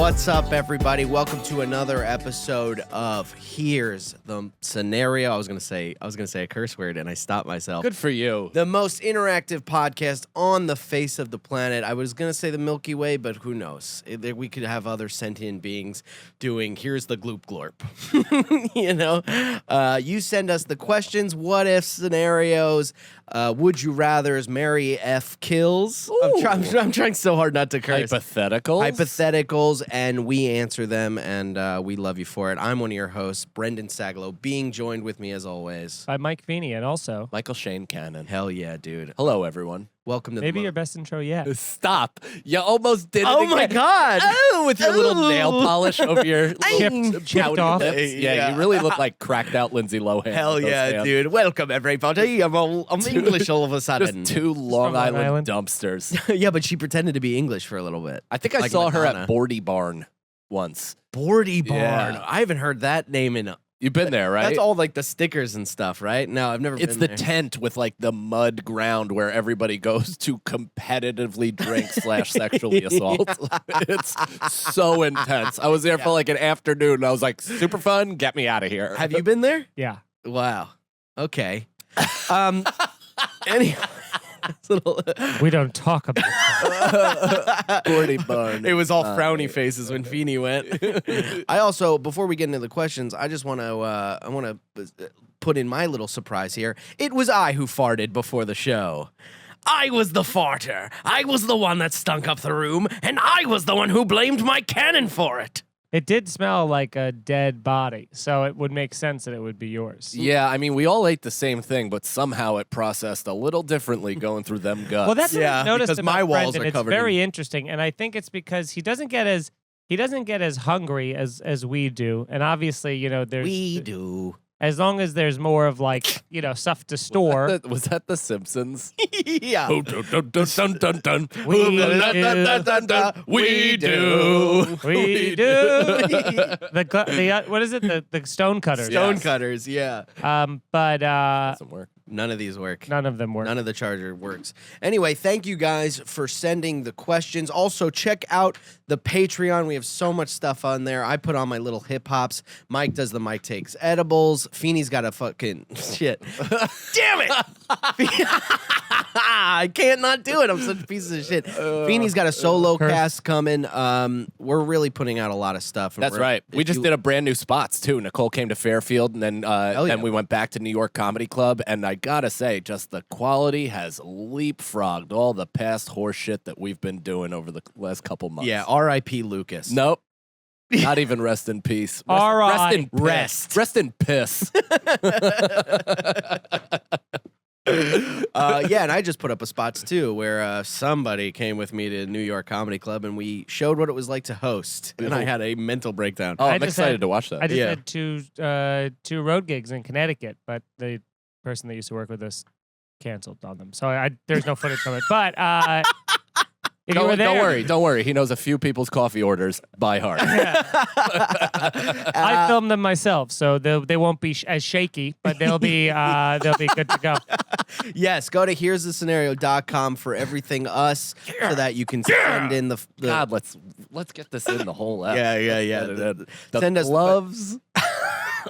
What's up, everybody? Welcome to another episode of Here's the Scenario. I was gonna say a curse word, and I stopped myself. Good for you. The most interactive podcast on the face of the planet. I was gonna say the Milky Way, but who knows? We could have other sentient beings doing Here's the Gloop Glorp. You know, you send us the questions, what if scenarios, would you rather's, Mary F kills. I'm trying so hard not to curse. Hypotheticals, and we answer them, and we love you for it. I'm one of your hosts, Brendan Sagalow, being joined with me as always by Mike Feeney, and also Michael Shane Cannon. Hell yeah, dude. Hello, everyone. Welcome to maybe your best intro yet. Stop. You almost did it Oh again. my God. Oh, with your little nail polish over your chipped off. lips. Yeah, you really look like cracked out Lindsay Lohan. Hell yeah, dude. Welcome, everybody. I'm English all of a sudden. Just two Long Long Island Island. dumpsters. Yeah, but she pretended to be English for a little bit. I think I Like saw her Madonna. at Bordy Barn once. Bordy Barn. Yeah. I haven't heard that name in You've been there, right? That's all like the stickers and stuff, right? No, I've never It's been the there. tent with like the mud ground where everybody goes to competitively drink / sexually assault. It's so intense. I was there for like an afternoon and I was like, super fun, get me out of here. Have you been there? Yeah. Wow. Okay. Anyway. We don't talk about that. Bordy Barn. It was all frowny faces when Feeney went. I also, before we get into the questions, I just want to put in my little surprise here. It was I who farted before the show. I was the farter. I was the one that stunk up the room, and I was the one who blamed my cannon for it. It did smell like a dead body, so it would make sense that it would be yours. Yeah, I mean, we all ate the same thing, but somehow it processed a little differently going through them guts. Well, that's what Yeah, I've noticed because about my walls Brendan. are It's covered very interesting, and I think it's because he doesn't get as hungry as we do, and obviously, you know, there's We do. as long as there's more of like, you know, stuff to store. Was that The Simpsons? Yeah. Dun, dun, dun, dun, dun, dun. We We do. We do. What is it? The stone cutters. Stone cutters, yeah. But Doesn't work. None of these work. none of them work. None of the charger works. Anyway, thank you guys for sending the questions. Also, check out the Patreon. We have so much stuff on there. I put on my little hip hops. Mike does the Mike Takes Edibles. Feeney's got a fucking shit. Damn it! I can't not do it. I'm such a piece of shit. Feeney's got a solo cast coming. We're really putting out a lot of stuff. That's right. We just did a brand new spots too. Nicole came to Fairfield, and then then we went back to New York Comedy Club. And I gotta say, just the quality has leapfrogged all the past horse shit that we've been doing over the last couple months. Yeah, R.I.P. Lucas. Nope. Not even rest in peace. Rest in piss. Yeah, and I just put up a spots too where somebody came with me to New York Comedy Club and we showed what it was like to host, and I had a mental breakdown. Oh, I I'm just excited had- to watch that. I just Yeah. had two road gigs in Connecticut, but the person that used to work with us canceled on them. So there's no footage from it. But if you were there, Don't worry. He knows a few people's coffee orders by heart. I filmed them myself, so they won't be as shaky, but they'll be good to go. Yes, go to here'sthescenario.com for everything us so that you can send in the God, let's get this in the whole app. yeah. The Send us gloves.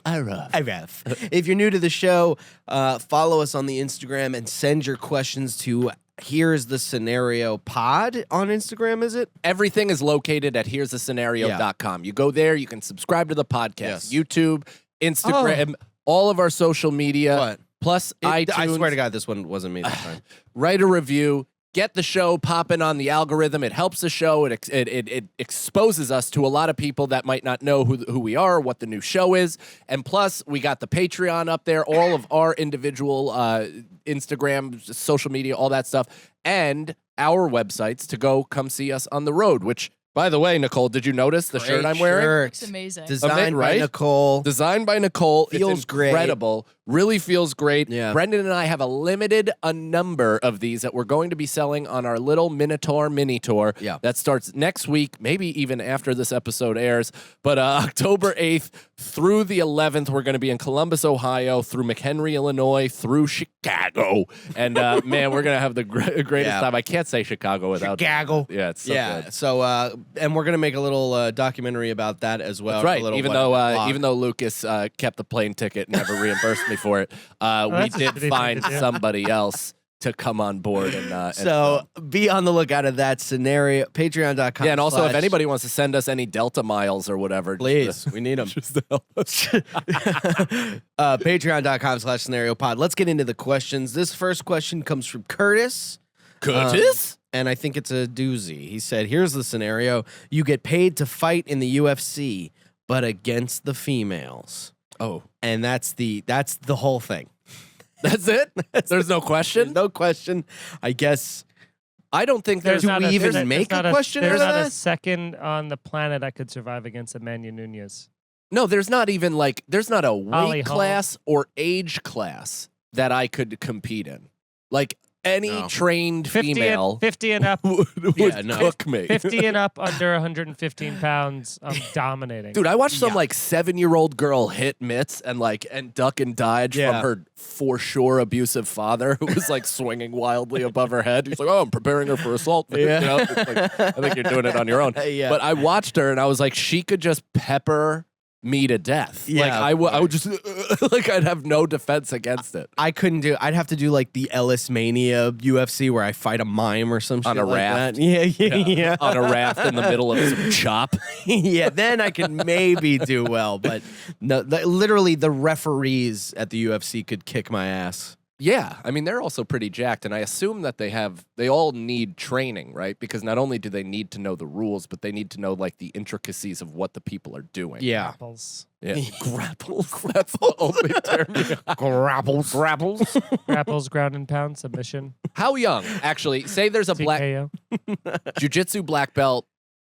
If you're new to the show, follow us on the Instagram and send your questions to Here's the Scenario Pod on Instagram, is it? Everything is located at here'sthescenario.com. You go there, you can subscribe to the podcast, Yes. YouTube, Instagram, all of our social media, What? plus iTunes. I swear to God, this one wasn't me this time. Write a review. Get the show popping on the algorithm. It helps the show. It exposes us to a lot of people that might not know who we are, what the new show is. And plus, we got the Patreon up there, all of our individual Instagram, social media, all that stuff, and our websites to go come see us on the road, which, by the way, Nicole, did you notice the shirt I'm wearing? It's amazing. Designed by right? Nicole. Designed by Nicole. Feels it's great. incredible. Really feels great. Yeah. Brendan and I have a number of these that we're going to be selling on our little Minotaur mini tour. Yeah. That starts next week, maybe even after this episode airs. But October 8th through the 11th, we're going to be in Columbus, Ohio, through McHenry, Illinois, through Chicago. And man, we're going to have the greatest Yeah. time. I can't say Chicago without Chicago. Yeah, it's so Yeah, good. so and we're gonna make a little documentary about that as well. That's right. a little Even though Lucas kept the plane ticket and never reimbursed me for it, we that's a did shitty thing find to do. somebody else to come on board and So be on the lookout of that scenario. Patreon.com. yeah, and also if anybody wants to send us any Delta miles or whatever, Please, we need them. just to help us. Patreon.com/scenario pod. Let's get into the questions. This first question comes from Curtis. And I think it's a doozy. He said, here's the scenario. You get paid to fight in the UFC, but against the females. Oh, And that's the whole thing. that's it? There's no question? No question. I guess. I don't think there's... Do not we a- even there's make not a question There's out of not a that? second on the planet I could survive against Emmanuel Nunez. No, there's not even like... There's not a weight Holly Holm. class or age class that I could compete in. Like, any No. trained 50 female... and, 50 and up. would Yeah, no. cook me. 50 and up under 115 pounds. I'm dominating. Dude, I watched some Yeah. like 7-year-old girl hit mitts and duck and dodge Yeah. from her for sure abusive father who was like swinging wildly above her head. He's like, "Oh, I'm preparing her for assault." Yeah. You know? It's like, I think you're doing it on your own. Yeah. But I watched her and I was like, she could just pepper me to death. Yeah, Like I would just like I'd have no defense against it. I couldn't do. I'd have to do like the Ellis Mania UFC where I fight a mime or some shit On a like raft. that. Yeah. On a raft in the middle of some chop. Yeah, then I could maybe do well, but no, literally the referees at the UFC could kick my ass. Yeah, I mean they're also pretty jacked, and I assume that they all need training, right? Because not only do they need to know the rules, but they need to know like the intricacies of what the people are doing. Yeah, Grapples. Yeah. Grapples. That's the only term. grapples. Grapples. Grapples, ground and pound, submission. How young? Actually, say there's a black TKO. jiu-jitsu black belt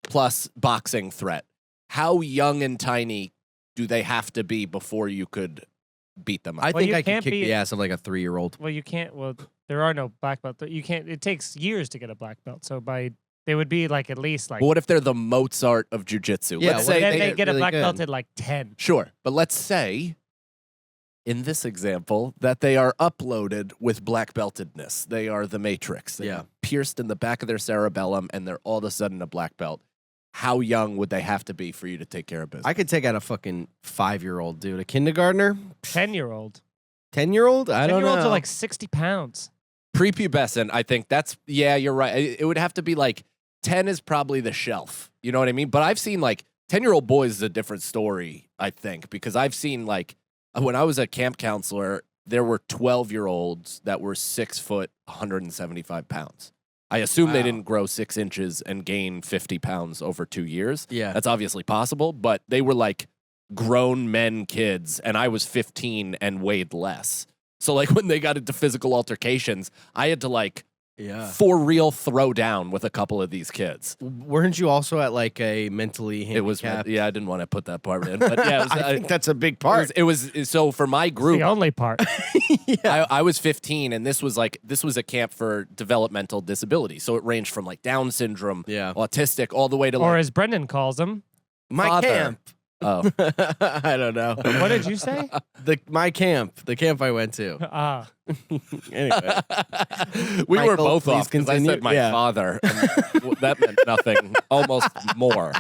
plus boxing threat. How young and tiny do they have to be before you could beat them up? I Well, think you I could can't kick be- the ass of like a 3-year-old. Well, you can't. Well, there are no black belt. You can't. It takes years to get a black belt. So they would be like at least like. But what if they're the Mozart of jiu-jitsu? Yeah, Let's what say then they they get get a really black good. belt at like 10. Sure, but let's say, in this example, that they are uploaded with black beltedness. They are the Matrix. They Yeah. are pierced in the back of their cerebellum, and they're all of a sudden a black belt. How young would they have to be for you to take care of business? I could take out a fucking 5-year-old dude, a kindergartner, 10-year-old. 10-year-old. I don't know. 10-year-olds are like 60 pounds. Prepubescent, I think that's, yeah, you're right. It would have to be like 10 is probably the shelf. You know what I mean? But I've seen like 10-year-old boys is a different story, I think, because I've seen like when I was a camp counselor, there were 12-year-olds that were 6 foot, 175 pounds. I assume they Wow. didn't grow 6 inches and gain 50 pounds over 2 years. Yeah. That's obviously possible, but they were like grown men kids, and I was 15 and weighed less. So like when they got into physical altercations, I had to like Yeah. for real throw down with a couple of these kids. Weren't you also at like a mentally It was, handicapped? yeah, I didn't want to put that part in, but yeah, it was, I think that's a big it part. was, it was so for my group, The only part. I was 15, and this was a camp for developmental disability. So it ranged from like Down syndrome, Yeah. autistic, all the way to Or like as Brendan calls them. My father. camp. oh, I don't know. What did you say? My camp, the camp I went to. Ah. Anyway, we were Michael, both please off because I continue. said my Yeah. father. And that meant nothing. Almost more.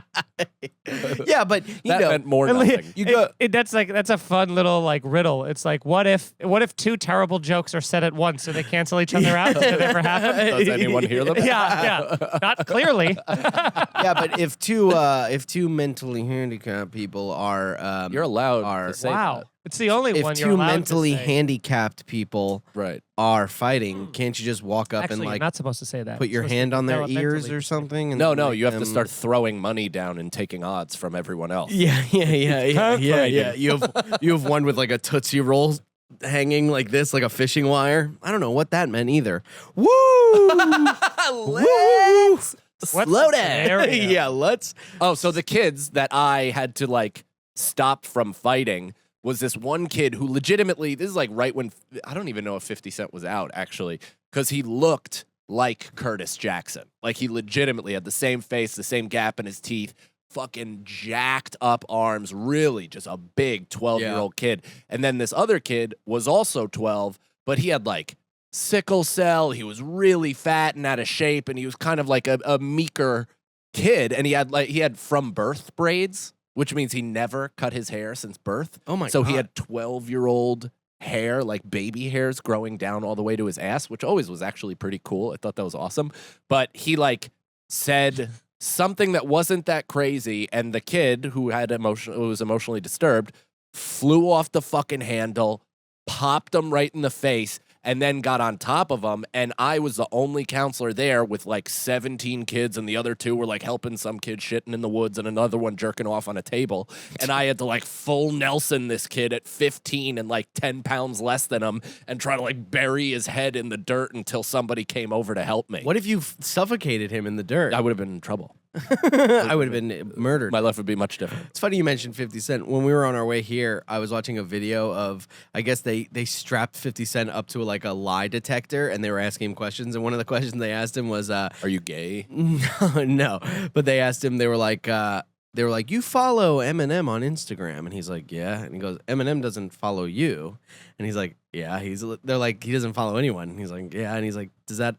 yeah, but you That know, meant more And nothing. you go. That's a fun little like riddle. It's like what if two terrible jokes are said at once so they cancel each other out? Did it ever happen? Does anyone hear them? Yeah. Not clearly. Yeah, but if two mentally handicapped people are, You're allowed Are- to say Wow. that. It's the only if one you're two allowed mentally to say. handicapped people Right. are fighting, can't you just walk up Actually, and you're like not supposed to say that. put your You're supposed hand to on their developmentally ears or say- something? And No, make you have to them- start throwing money down and taking odds from everyone else. Yeah. Perfect. You have one with like a Tootsie Roll hanging like this, like a fishing wire. I don't know what that meant either. Woo! Woo! What's Slow the down. scenario? Yeah, let's. Oh, so the kids that I had to like stop from fighting was this one kid who legitimately, this is like right when, I don't even know if 50 Cent was out actually, because he looked like Curtis Jackson. Like he legitimately had the same face, the same gap in his teeth, fucking jacked up arms, really just a big 12-year-old kid. And then this other kid was also 12, but he had like sickle cell. He was really fat and out of shape, and he was kind of like a meeker kid, and he had from birth braids, which means he never cut his hair since birth. Oh my So God. he had 12-year-old hair, like baby hairs growing down all the way to his ass, which always was actually pretty cool. I thought that was awesome. But he like said something that wasn't that crazy, and the kid who was emotionally disturbed flew off the fucking handle, popped him right in the face, and then got on top of him. And I was the only counselor there with like 17 kids, and the other 2 were like helping some kid shitting in the woods and another one jerking off on a table. And I had to like full Nelson this kid at 15 and like 10 pounds less than him and try to like bury his head in the dirt until somebody came over to help me. What if you suffocated him in the dirt? I would have been in trouble. I would have been murdered. My life would be much different. It's funny you mentioned 50 Cent. When we were on our way here, I was watching a video of, I guess they strapped 50 Cent up to like a lie detector, and they were asking him questions. And one of the questions they asked him was, Are you gay? no. But they asked him, they were like, you follow Eminem on Instagram? And he's like, yeah. And he goes, Eminem doesn't follow you. And he's like, yeah. They're like, he doesn't follow anyone. And he's like, yeah. And he's like, does that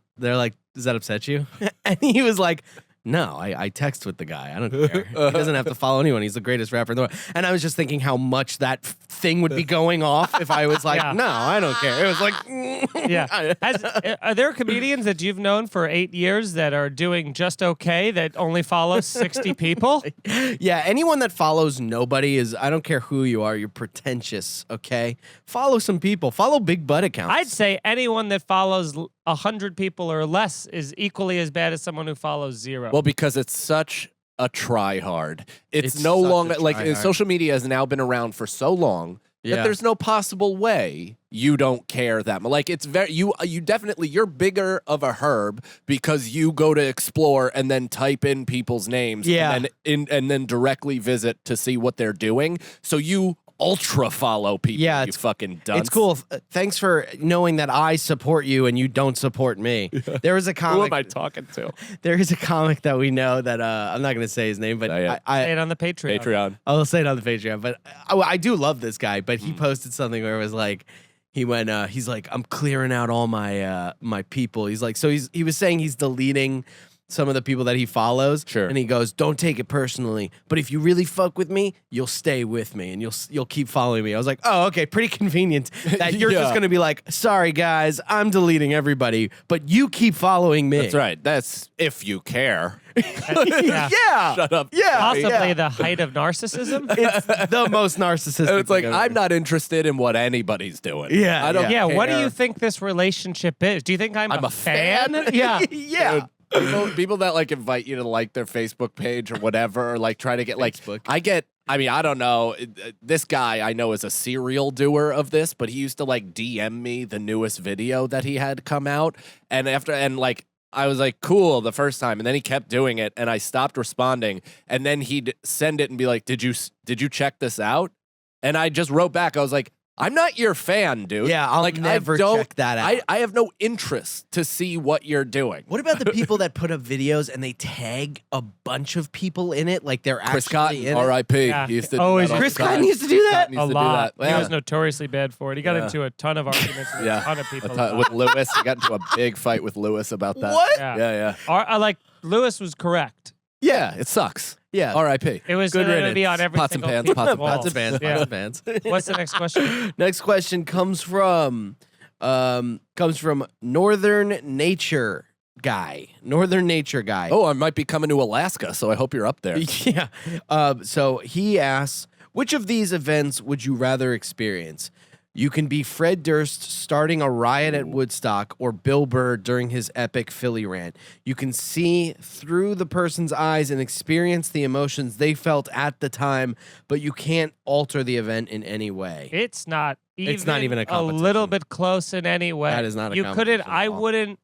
upset you? And he was like, no, I text with the guy. I don't care. He doesn't have to follow anyone. He's the greatest rapper in the world. And I was just thinking how much that thing would be going off if I was like, Yeah. no, I don't care. It was like, Yeah. Are there comedians that you've known for 8 years that are doing just okay that only follow 60 people? Yeah, anyone that follows nobody is, I don't care who you are, you're pretentious, okay? Follow some people. Follow big butt accounts. I'd say anyone that follows 100 people or less is equally as bad as someone who follows 0. Well, because it's such a try hard. It's no such a longer like try-hard. social media has now been around for so long Yeah. that there's no possible way you don't care that much. Like it's very you definitely you're bigger of a herb because you go to explore and then type in people's names Yeah. and then directly visit to see what they're doing. So you ultra follow people. Yeah, you fucking dunce. It's cool. Thanks for knowing that I support you and you don't support me. There was a Who comic. am I talking to? There is a comic that we know that I'm not going to say his name, but Not yet. Say it on the Patreon. Patreon. I will say it on the Patreon. But I do love this guy. But he posted something where it was like, he went, he's like, I'm clearing out all my my people. He's like, so he was saying he's deleting some of the people that he follows. Sure. And he goes, don't take it personally, but if you really fuck with me, you'll stay with me and you'll keep following me. I was like, oh, okay, pretty convenient that you're Yeah. just gonna be like, sorry guys, I'm deleting everybody, but you keep following me. That's right. That's if you care. Yeah. Yeah. Shut up. Yeah. Possibly yeah. the height of narcissism. It's the most narcissistic. And it's like thing ever. I'm not interested in what anybody's doing. Yeah, I don't. Yeah, what do care. you think this relationship is? Do you think I'm a fan? fan? Yeah. yeah. People that like invite you to like their Facebook page or whatever, or like try to get like Facebook. I mean, I don't know. This guy I know is a serial doer of this, but he used to like DM me the newest video that he had come out, and like I was like, cool the first time, and then he kept doing it, and I stopped responding, and then he'd send it and be like, did you check this out? And I just wrote back, I was like, I'm not your fan, dude. Yeah, I'll like, never I don't, check that out. I have no interest to see what you're doing. What about the people that put up videos and they tag a bunch of people in it, like they're Chris actually Cotton, in it? R.I.P. Yeah. He used to do Always that all Chris the time. Cotton used to do that? Cotton used A to lot. do that. He was notoriously bad for it. He got into a ton of arguments with a ton of people. With Lewis. He got into a big fight with Lewis about that. What? Yeah. Yeah. I like Lewis was correct. Yeah, it sucks. Yeah. R.I.P. It was Good going to riddance. be on every Pots and single pans, pots and wall. Pots and pans, Yeah. pots and pans. What's the next question? Next question comes from Northern Nature Guy. Northern Nature Guy. Oh, I might be coming to Alaska, so I hope you're up there. Yeah. So he asks, which of these events would you rather experience? You can be Fred Durst starting a riot at Woodstock or Bill Burr during his epic Philly rant. You can see through the person's eyes and experience the emotions they felt at the time, but you can't alter the event in any way. It's not even a competition. little bit close in any way. That is not a You couldn't. competition at I all. wouldn't.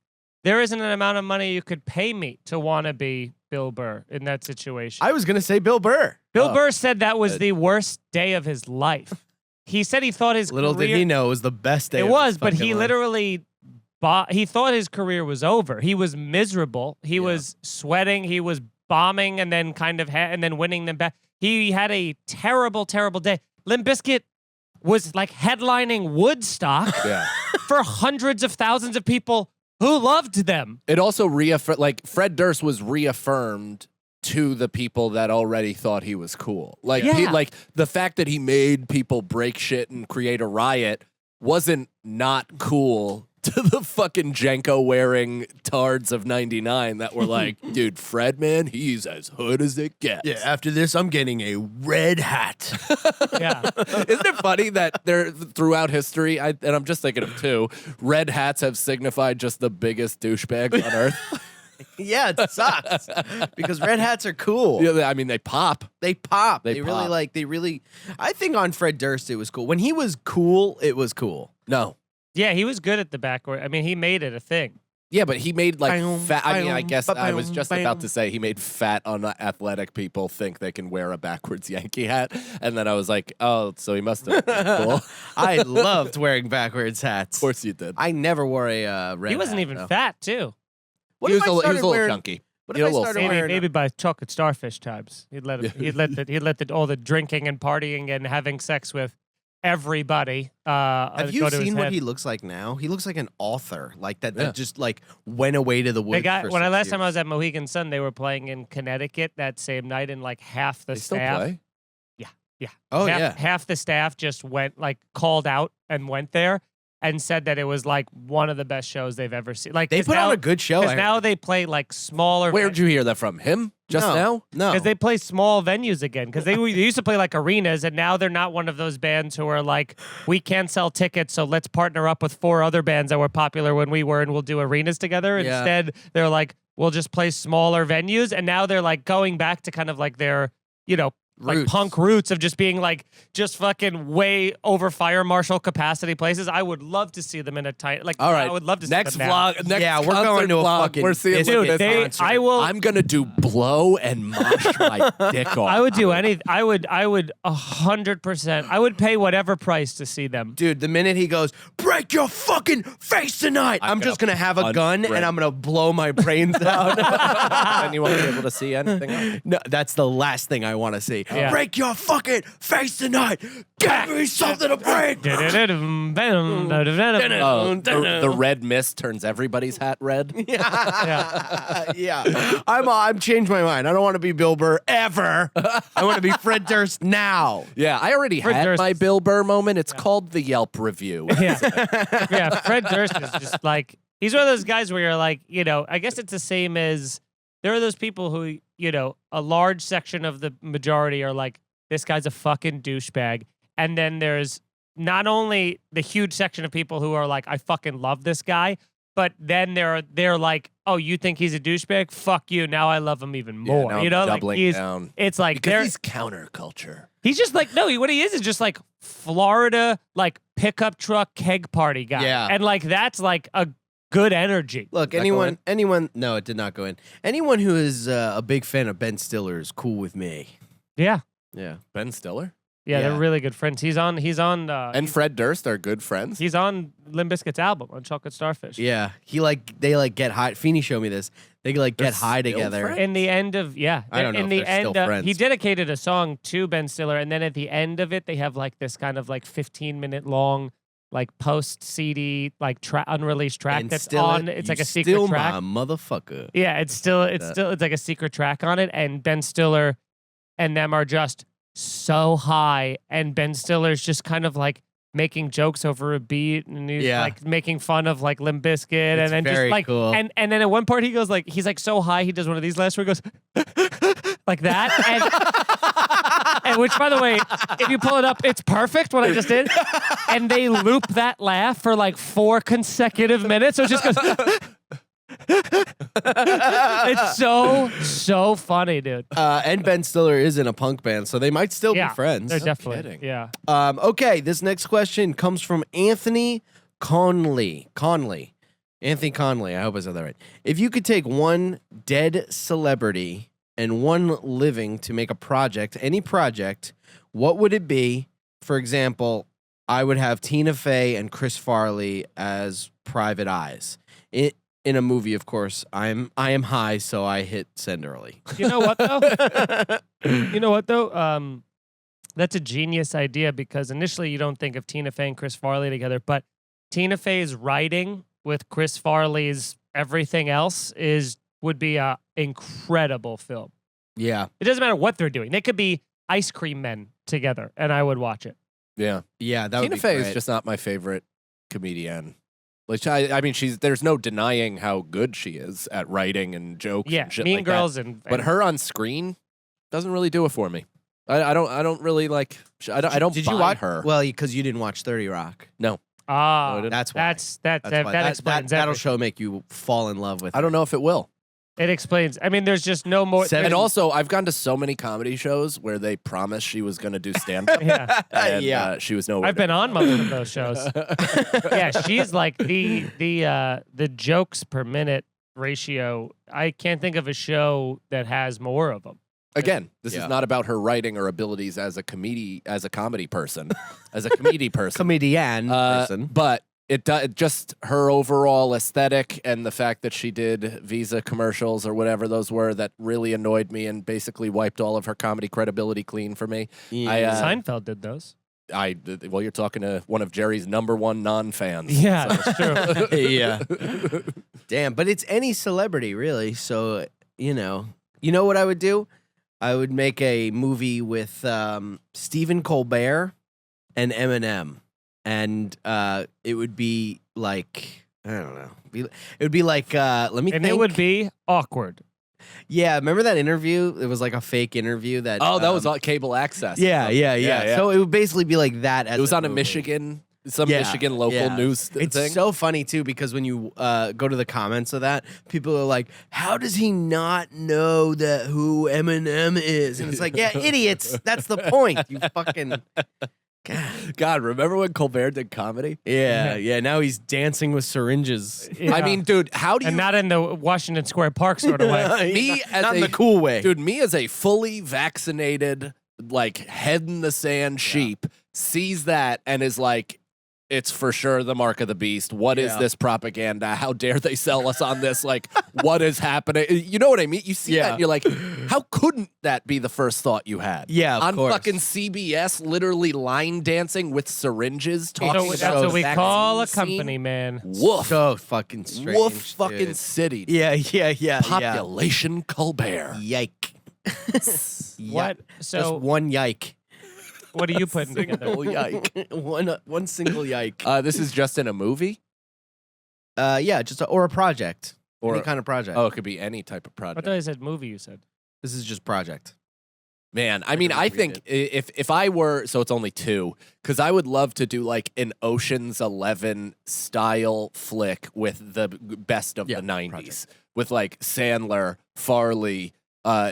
There isn't an amount of money you could pay me to want to be Bill Burr in that situation. I was going to say Bill Burr. Bill Burr said that was the worst day of his life. He said he thought his Little career, did he know it was the best day it of was, his but fucking he life. literally he thought his career was over. He was miserable. He was sweating. He was bombing and then kind of and then winning them back. He had a terrible, terrible day. Limp Bizkit was like headlining Woodstock Yeah. for hundreds of thousands of people who loved them. It also reaffirmed, like, Fred Durst was reaffirmed to the people that already thought he was cool. Like, Yeah. like the fact that he made people break shit and create a riot wasn't not cool to the fucking Jenko wearing tards of 99 that were like, dude, Fred, man, he's as hood as it gets. Yeah, after this, I'm getting a red hat. Yeah. Isn't it funny that there throughout history, and I'm just thinking of two, red hats have signified just the biggest douchebags on earth? Yeah, it sucks because red hats are cool. Yeah, I mean, they pop. They pop. They really pop. like. They really. I think on Fred Durst it was cool. When he was cool, it was cool. No. Yeah, he was good at the backward. I mean, he made it a thing. Yeah, but he made like fat. I mean, I guess I was bam, just bam. about to say he made fat, unathletic people think they can wear a backwards Yankee hat, and then I was like, oh, so he must have been cool. Of I loved wearing backwards hats. course you did. I never wore a red. He wasn't hat, even though. fat, too. What he if was, I he was started a little wearing- chunky. What He if was I a little started skinny. wearing? Maybe by chocolate starfish times. He'd let all the drinking and partying and having sex with everybody. Have you go to his seen what head. he looks like now? He looks like an author, like that. Yeah. That just like went away to the woods. They got for when I 6 last time I years. was at Mohegan Sun, they were playing in Connecticut that same night, and like half the They still staff, play. Oh half, yeah. half the staff just went like called out and went there and said that it was like one of the best shows they've ever seen. Like They 'cause put now, on a good show. because I now heard. they play like smaller. Where'd you hear that from? Him? Just No. now? No. Because they play small venues again. Because they used to play like arenas, and now they're not one of those bands who are like, we can't sell tickets, so let's partner up with 4 other bands that were popular when we were, and we'll do arenas together. Yeah. Instead, they're like, we'll just play smaller venues, and now they're like going back to kind of like their, like Roots. punk roots of just being like just fucking way over fire marshal capacity places. I would love to see them in a tight like. All right. I would love to Next see them now. vlog. Next Yeah, we're concert going to a vlog, fucking We're seeing Biscuit Dude, concert. I will. I'm gonna do blow and mosh my dick off. I would do anything. I would 100%. I would pay whatever price to see them. Dude, the minute he goes, break your fucking face tonight, I'm just gonna have a gun unbreak. and I'm gonna blow my brains out. And you won't be able to see anything else. No, that's the last thing I want to see. Yeah. Break your fucking face tonight. Give me something to break. Oh, the red mist turns everybody's hat red. Yeah. I'm changed my mind. I don't want to be Bill Burr ever. I want to be Fred Durst now. Yeah, I already Fred had Durst my is- Bill Burr moment. It's called the Yelp review. Yeah. Yeah, Fred Durst is just like, he's one of those guys where you're like, I guess it's the same as there are those people who, a large section of the majority are like, this guy's a fucking douchebag. And then there's not only the huge section of people who are like, I fucking love this guy, but then they're like, oh, you think he's a douchebag? Fuck you. Now I love him even more. now I'm like doubling he's, down. it's like Because he's counterculture. he's just like, no, what he is just like Florida, like pickup truck keg party guy. Yeah. And like, that's like a good energy. Look, Did that go anyone, no, it did not go in. Anyone who is a big fan of Ben Stiller is cool with me. Yeah. Yeah. Ben Stiller Yeah, Yeah. they're really good friends. He's on and Fred Durst are good friends. he's on Limp Bizkit's album on Chocolate Starfish. Yeah. They get high. Feeney showed me this. They get They're high still together. friends? In the end of I don't know in if the they're end still friends. he dedicated a song to Ben Stiller, and then at the end of it they have like this kind of like 15-minute long like post CD like unreleased track And that's still on. it, It's you like a still secret track. my motherfucker. Yeah, it's like a secret track on it, and Ben Stiller and them are just so high, and Ben Stiller's just kind of like making jokes over a beat, and he's Yeah. like making fun of like Limp Bizkit, and then very just like cool. and then at one part he goes like he's like so high he does one of these last where he goes like that, and which by the way, if you pull it up, it's perfect what I just did, and they loop that laugh for like 4 consecutive minutes, so it just goes. It's so funny, dude. And Ben Stiller is in a punk band, so they might still Yeah, be friends. They're definitely kidding. yeah. Okay, this next question comes from Anthony Conley. Anthony Conley, I hope I said that right. If you could take one dead celebrity and one living to make a project, any project, what would it be? For example, I would have Tina Fey and Chris Farley as private eyes. In a movie, of course, I am high, so I hit send early. You know what though? That's a genius idea because initially you don't think of Tina Fey and Chris Farley together, but Tina Fey's writing with Chris Farley's everything else would be a incredible film. Yeah. It doesn't matter what they're doing. They could be ice cream men together, and I would watch it. Yeah. Yeah, that would Tina be Fey great. is just not my favorite comedian. Like, I mean, there's no denying how good she is at writing and jokes Yeah, and shit Mean like Girls that. and But her on screen doesn't really do it for me. I don't really like. I don't. Did buy you watch her? Well, because you didn't watch 30 Rock. that's why. that explains that'll everything. show make you fall in love with. I don't know if it will. It explains. I mean, there's just no more. Seven- And also, I've gone to so many comedy shows where they promised she was going to do stand up. Yeah, And, Yeah. she was nowhere. I've been on most of those shows. Yeah, she's like the jokes per minute ratio. I can't think of a show that has more of them. Again, this Yeah. is not about her writing or abilities as a comedy person, as a comedy person. Comedian person. But it just her overall aesthetic and the fact that she did Visa commercials or whatever those were that really annoyed me and basically wiped all of her comedy credibility clean for me. Seinfeld did those. Well, you're talking to one of Jerry's #1 non-fans. Yeah, So- that's true. Yeah. Damn, but it's any celebrity, really. So, you know what I would do? I would make a movie with Stephen Colbert and Eminem. And it would be like, I don't know. It would be like, let me And think. it would be awkward. Yeah, remember that interview? It was like a fake interview that. Oh, that was on cable access. Yeah. So it would basically be like that. As It was a on a movie. Michigan, some Yeah, Michigan local yeah. news It's thing. so funny too because when you go to the comments of that, people are like, "How does he not know that who Eminem is?" And it's like, "Yeah, idiots. That's the point. You fucking." God, remember when Colbert did comedy? Yeah. Now he's dancing with syringes. Yeah. I mean, dude, how do you and not in the Washington Square Park sort of way. Me as not in a- the cool way, Dude, me as a fully vaccinated, like head in the sand sheep, sees that and is like, it's for sure the mark of the beast. What is Yeah. this propaganda? How dare they sell us on this? Like, what is happening? You know what I mean? You see that and you're like, how couldn't that be the first thought you had? Yeah, of on course. fucking CBS, literally line dancing with syringes, talking So about that's what we the call a vaccine company, scene. man. Woof. So fucking strange. Woof fucking dude. city. Yeah. Population Colbert. Yike. What? Just So one yike. what are you putting together? Oh, yike. one single yike. This is just in a movie? Yeah, just or a project. Or Any kind of project. Oh, it could be any type of I project. thought you said movie. You said. This is just project. Man, I mean, I think if I were, so it's only 2, because I would love to do like an Ocean's 11 style flick with the best of the 90s, project. with like Sandler, Farley,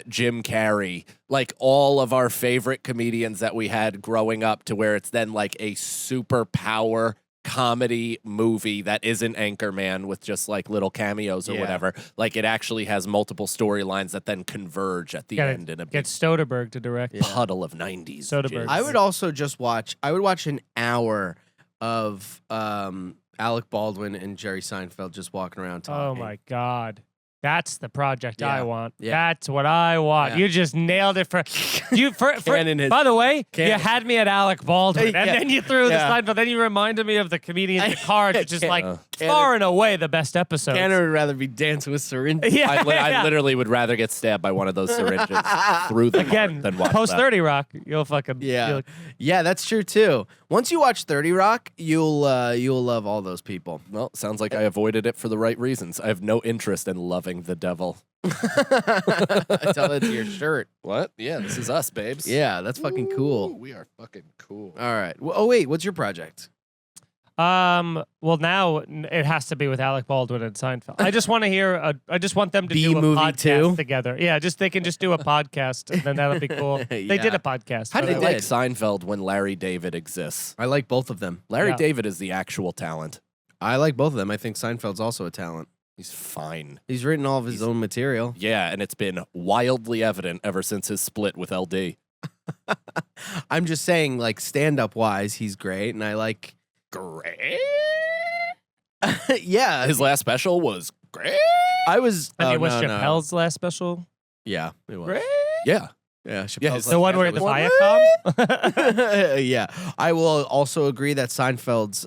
Jim Carrey, like all of our favorite comedians that we had growing up, to where it's then like a superpower comedy movie that isn't Anchorman with just like little cameos or Yeah. whatever. Like it actually has multiple storylines that then converge at the Gotta end in a big Get Soderbergh to direct. puddle of 90s. Soderbergh. jizz. I would also just watch. I would watch an hour of Alec Baldwin and Jerry Seinfeld just walking around Oh talking. my God. That's the project I Yeah. want. Yeah. That's what I want. Yeah. You just nailed it for you. Canon hits. By the way, you Canon. had me at Alec Baldwin, and Yeah. then you threw Yeah. the Seinfeld. Then you reminded me of the comedians at Cards, which is like Canon. far and away the best episode. Tanner would rather be dancing with syringes. Yeah, I yeah. literally would rather get stabbed by one of those syringes through the Again, heart than watch post that. 30 Rock, you'll fucking Yeah, you'll- yeah, that's true too. Once you watch 30 Rock, you'll love all those people. Well, sounds like I avoided it for the right reasons. I have no interest in loving the devil. Tell it to your shirt. What? Yeah, this is us, babes. Yeah, that's fucking Ooh, cool. we are fucking cool. All right. Oh wait, what's your project? Well, now it has to be with Alec Baldwin and Seinfeld. I just want to hear. I just want them to do a B-movie podcast too? together. Yeah, they can just do a podcast, and then that'll be cool. They did Yeah. a podcast. How do by you the way. like Seinfeld when Larry David exists? I like both of them. Larry Yeah. David is the actual talent. I like both of them. I think Seinfeld's also a talent. He's fine. He's written all of his own material. Yeah, and it's been wildly evident ever since his split with LD. I'm just saying, like stand-up wise, he's great, and I like. Great. Yeah, His last special was great. I was. I mean, oh, was no, no. Chappelle's last special? Yeah, it was. Great. Yeah. Yeah, Yeah, Chappelle's The one where the Viacom? yeah, I will also agree that Seinfeld's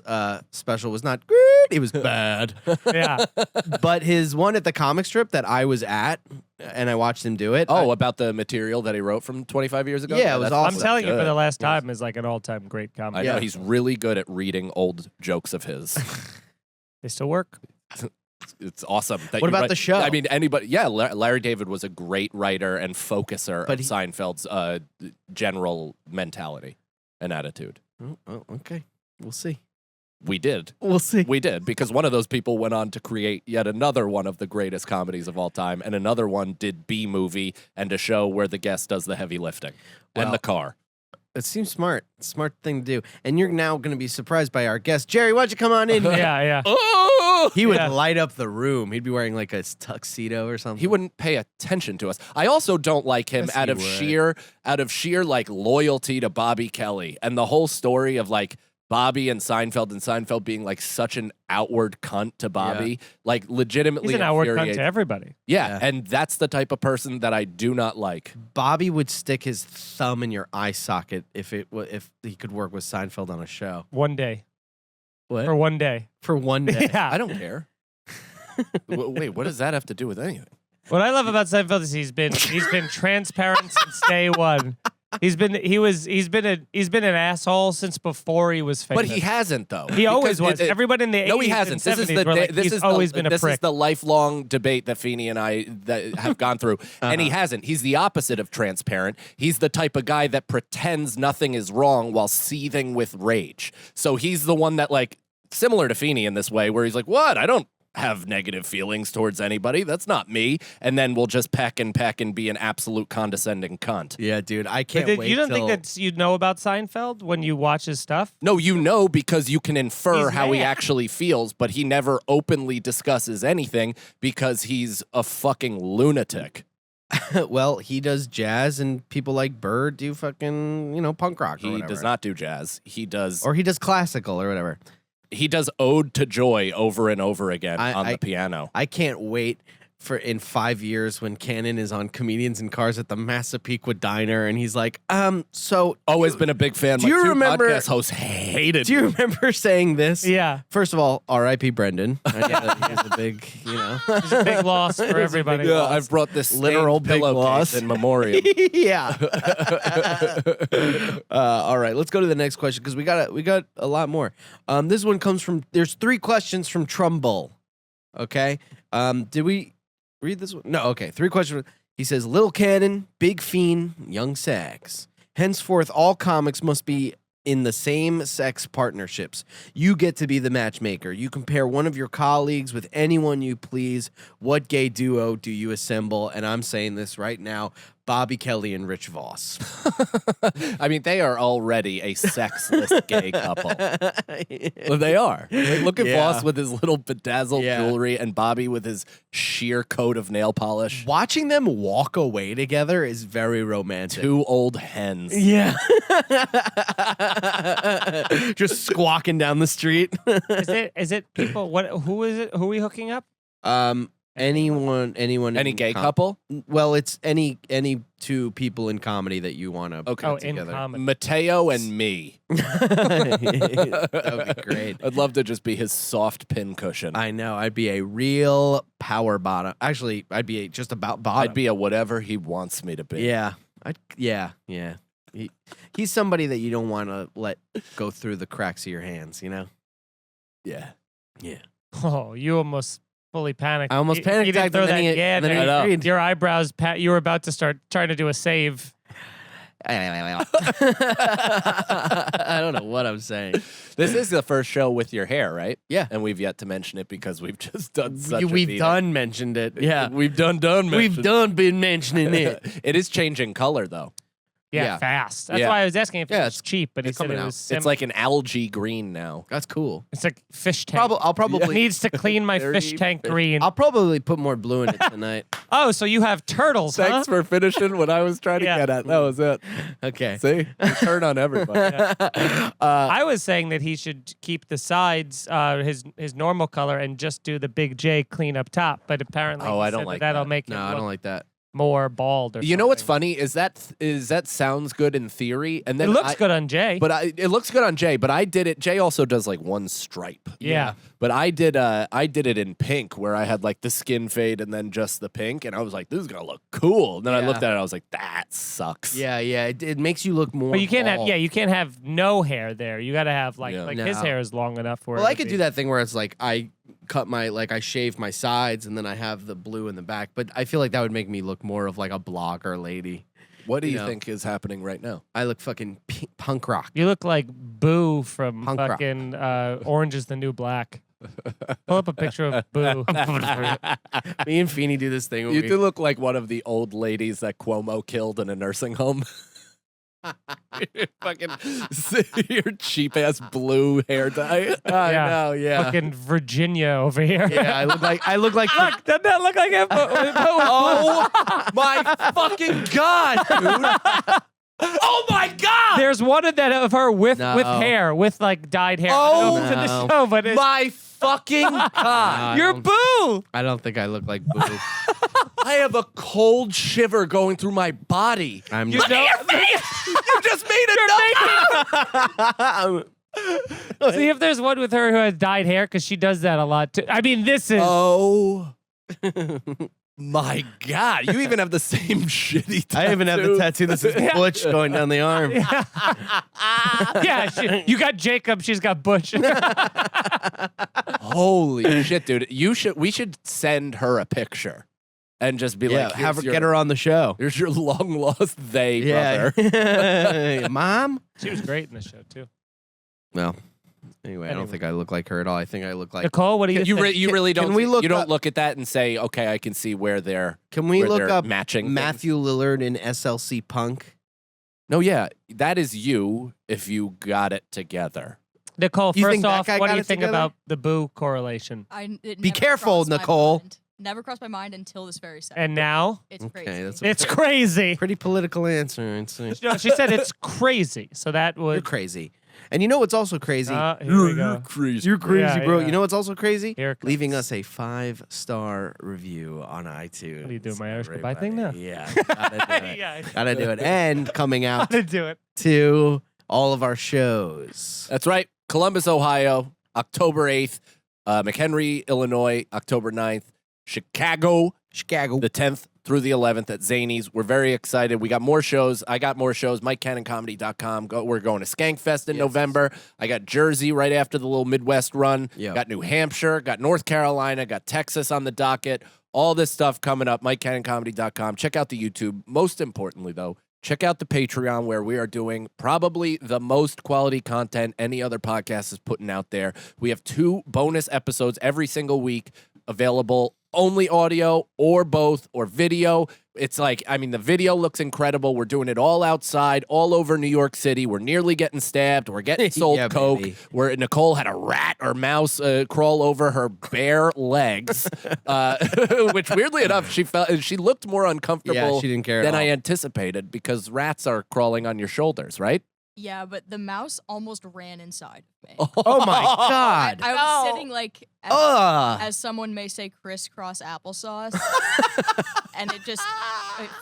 special was not great. It was bad. Yeah. But his one at the comic strip that I was at, and I watched him do it. Oh, about the material that he wrote from 25 years ago? Yeah, it was that's- awesome. I'm telling you, for good. the last time is like an all-time great comedy. I know Yeah. he's really good at reading old jokes of his. They still work. It's awesome. That What you about write- the show? I mean, anybody. Yeah, Larry David was a great writer and focuser But of Seinfeld's general mentality and attitude. Oh, okay. We'll see. We did. We'll see. We did, because one of those people went on to create yet another one of the greatest comedies of all time, and another one did B-movie and a show where the guest does the heavy lifting Well, and the car. It seems smart. Smart thing to do. And you're now going to be surprised by our guest. Jerry, why don't you come on in? Yeah, yeah. Oh! He would Yeah. light up the room. He'd be wearing like a tuxedo or something. He wouldn't pay attention to us. I also don't like him Yes, out he of would. sheer like loyalty to Bobby Kelly and the whole story of like Bobby and Seinfeld being like such an outward cunt to Bobby, like legitimately He's an outward cunt infuriates- to everybody. Yeah, and that's the type of person that I do not like. Bobby would stick his thumb in your eye socket if he could work with Seinfeld on a show. One day. What? For one day. For one day. Yeah. I don't care. Wait, what does that have to do with anything? What I love about Seinfeld is he's been transparent since day one. He's been an asshole since before he was famous. But he hasn't though. He always Because was. Everybody in the 80s No, he hasn't. and This is 70s the were like, this he's is always the, been a this prick. is the lifelong debate that Feeney and I have gone through, and he hasn't. He's the opposite of transparent. He's the type of guy that pretends nothing is wrong while seething with rage. So he's the one that like similar to Feeney in this way, where he's like, "What? I don't have negative feelings towards anybody. That's not me." And then we'll just peck and be an absolute condescending cunt. Yeah, dude. I But can't wait you don't till... think that you know about Seinfeld when you watch his stuff? No, you know, because you can infer He's how he mad. actually feels, but he never openly discusses anything because he's a fucking lunatic. Well, he does jazz, and people like Bird do fucking, punk rock or He whatever. does not do jazz. He does Or he does classical or whatever. he does Ode to Joy over and over again on the piano. I can't wait for in 5 years when Cannon is on Comedians in Cars at the Massapequa Diner, and he's like, so Always been a big fan. do My you two remember- podcast hosts hated do you me. remember saying this? Yeah. First of all, R.I.P. Brendan. I know that he was a big, It's a big loss for everybody. Yeah, I've brought this Literal stained big loss. pillowcase in memoriam. yeah. All right, let's go to the next question because we got a lot more. This one comes from. There's 3 questions from Trumbull. Okay. Did we read this one? No. Okay. 3 questions. He says, "Little Cannon, Big Fiend, Young Sags. Henceforth, all comics must be in the same sex partnerships. You get to be the matchmaker. You compare one of your colleagues with anyone you please. What gay duo do you assemble?" And I'm saying this right now: Bobby Kelly and Rich Voss. I mean, they are already a sexless gay couple. Well, they are. Like, look at Yeah. Voss with his little bedazzled Yeah. jewelry and Bobby with his sheer coat of nail polish. Watching them walk away together is very romantic. 2 old hens. Yeah. Just squawking down the street. Is it people? Who is it? Who are we hooking up? Anyone Any in gay couple? Well, it's any 2 people in comedy that you want to Okay. Oh, put in together. comedy. Mateo and me. That would be great. I'd love to just be his soft pin cushion. I know. I'd be a real power bottom. Actually, I'd be just about bottom. I'd be a whatever he wants me to be. Yeah. Yeah. He's somebody that you don't want to let go through the cracks of your hands, Yeah. Yeah. Oh, you almost fully panicked. I almost You panicked. didn't throw that. Yeah, then he there. agreed. Your eyebrows. You were about to start trying to do a save. I don't know what I'm saying. This is the first show with your hair, right? Yeah. And we've yet to mention it because we've just done such a We've beating. done mentioned it. Yeah. We've done We've mentioned- done been mentioning it. It is changing color, though. Yeah, Yeah. fast. That's Yeah. why I was asking if Yeah, it was it's- cheap, but he it's said coming it out. was. It's like an algae green now. That's cool. it's like fish tank. I'll probably Needs to clean my Very fish tank green. I'll probably put more blue in it tonight. Oh, so you have turtles, huh? Thanks for finishing what I was trying to Yeah. get at. That was it. Okay. See? You turn on everybody. I was saying that he should keep the sides his normal color and just do the big J clean up top. But apparently, Oh, he I don't said like that'll that. make No, it I look don't like that. more bald or You know what's something. funny is that sounds good in theory, and then It looks good on Jay. But it looks good on Jay. But I did it. Jay also does like one stripe. Yeah. But I did it in pink, where I had like the skin fade and then just the pink, and I was like, this is gonna look cool. And then I Yeah. looked at it, I was like, that sucks. Yeah, it makes you look more. But you can't bald. you can't have no hair there. You got to have like Yeah. his No. hair is long enough for. Well, it I to could be- do that thing where it's like I I shave my sides and then I have the blue in the back. But I feel like that would make me look more of like a blogger lady. What do you know. think is happening right now? I look fucking punk rock. You look like Boo from Punk rock. fucking Orange is the New Black. Pull up a picture of Boo. Me and Feeney do this thing. Where You we- do look like one of the old ladies that Cuomo killed in a nursing home. Fucking your cheap ass blue hair dye. I Yeah. know, yeah. Fucking Virginia over here. Yeah, I look like Look, doesn't that look like him? Oh my fucking god, dude! Oh my god! There's one of that of her with No. hair, with like dyed hair. Oh, I don't know if it's in no. the show, but it's, My fucking god! I you're don't- Boo. I don't think I look like Boo. I have a cold shiver going through my body. I'm You not. know, You just made it. see if there's one with her who has dyed hair because she does that a lot too. I mean, this is Oh my god! You even have the same shitty tattoo. I even have the tattoo that says Butch going down the arm. yeah. You got Jacob, she's got Butch. Holy shit, dude! We should send her a picture and just be Yeah, like, have her "Here's get her on the show. Here's your long lost Yeah, brother." Mom. She was great in the show too. Well, anyway, I don't think I look like her at all. I think I look like. Nicole, what do you You, think? you really don't. Can we look you don't up- look at that and say, "Okay, I can see where they're." Can we where look they're up matching things. Matthew Lillard in SLC Punk? No, yeah, that is you if you got it together. Nicole, You first think that off, guy what got do you it think together? about the Boo correlation? It Be never careful, crossed my Nicole. mind. Never crossed my mind until this very second. And now It's Okay, crazy. that's it's crazy. Pretty political answer. I'd say. No, she said it's crazy. So that You're would. crazy. And you know what's also crazy? Here we go. crazy. You're crazy, Yeah, bro. yeah. You know what's also crazy? Here it comes. Leaving us a 5-star review on iTunes. What are you doing, my Irish goodbye Everybody. thing now? Yeah, gotta do it. Yeah, Gotta do it. And coming out how to do it. to all of our shows. That's right. Columbus, Ohio, October 8th. McHenry, Illinois, October 9th. Chicago, the 10th through the 11th at Zany's. We're very excited. We got more shows. I got more shows. MikeCannonComedy.com. We're going to Skankfest in Yes. November. I got Jersey right after the little Midwest run. Yep. Got New Hampshire. Got North Carolina. Got Texas on the docket. All this stuff coming up. MikeCannonComedy.com. Check out the YouTube. Most importantly, though, check out the Patreon where we are doing probably the most quality content any other podcast is putting out there. We have 2 bonus episodes every single week available, only audio or both or video. It's like, I mean, the video looks incredible. We're doing it all outside, all over New York City. We're nearly getting stabbed. We're getting sold Yeah, coke. baby. Where Nicole had a rat or mouse crawl over her bare legs, which weirdly enough, she looked more uncomfortable Yeah, she didn't care at than I all. anticipated because rats are crawling on your shoulders, right? Yeah, but the mouse almost ran inside of me. Oh my God. I was sitting like, Ugh. as someone may say, crisscross applesauce, and it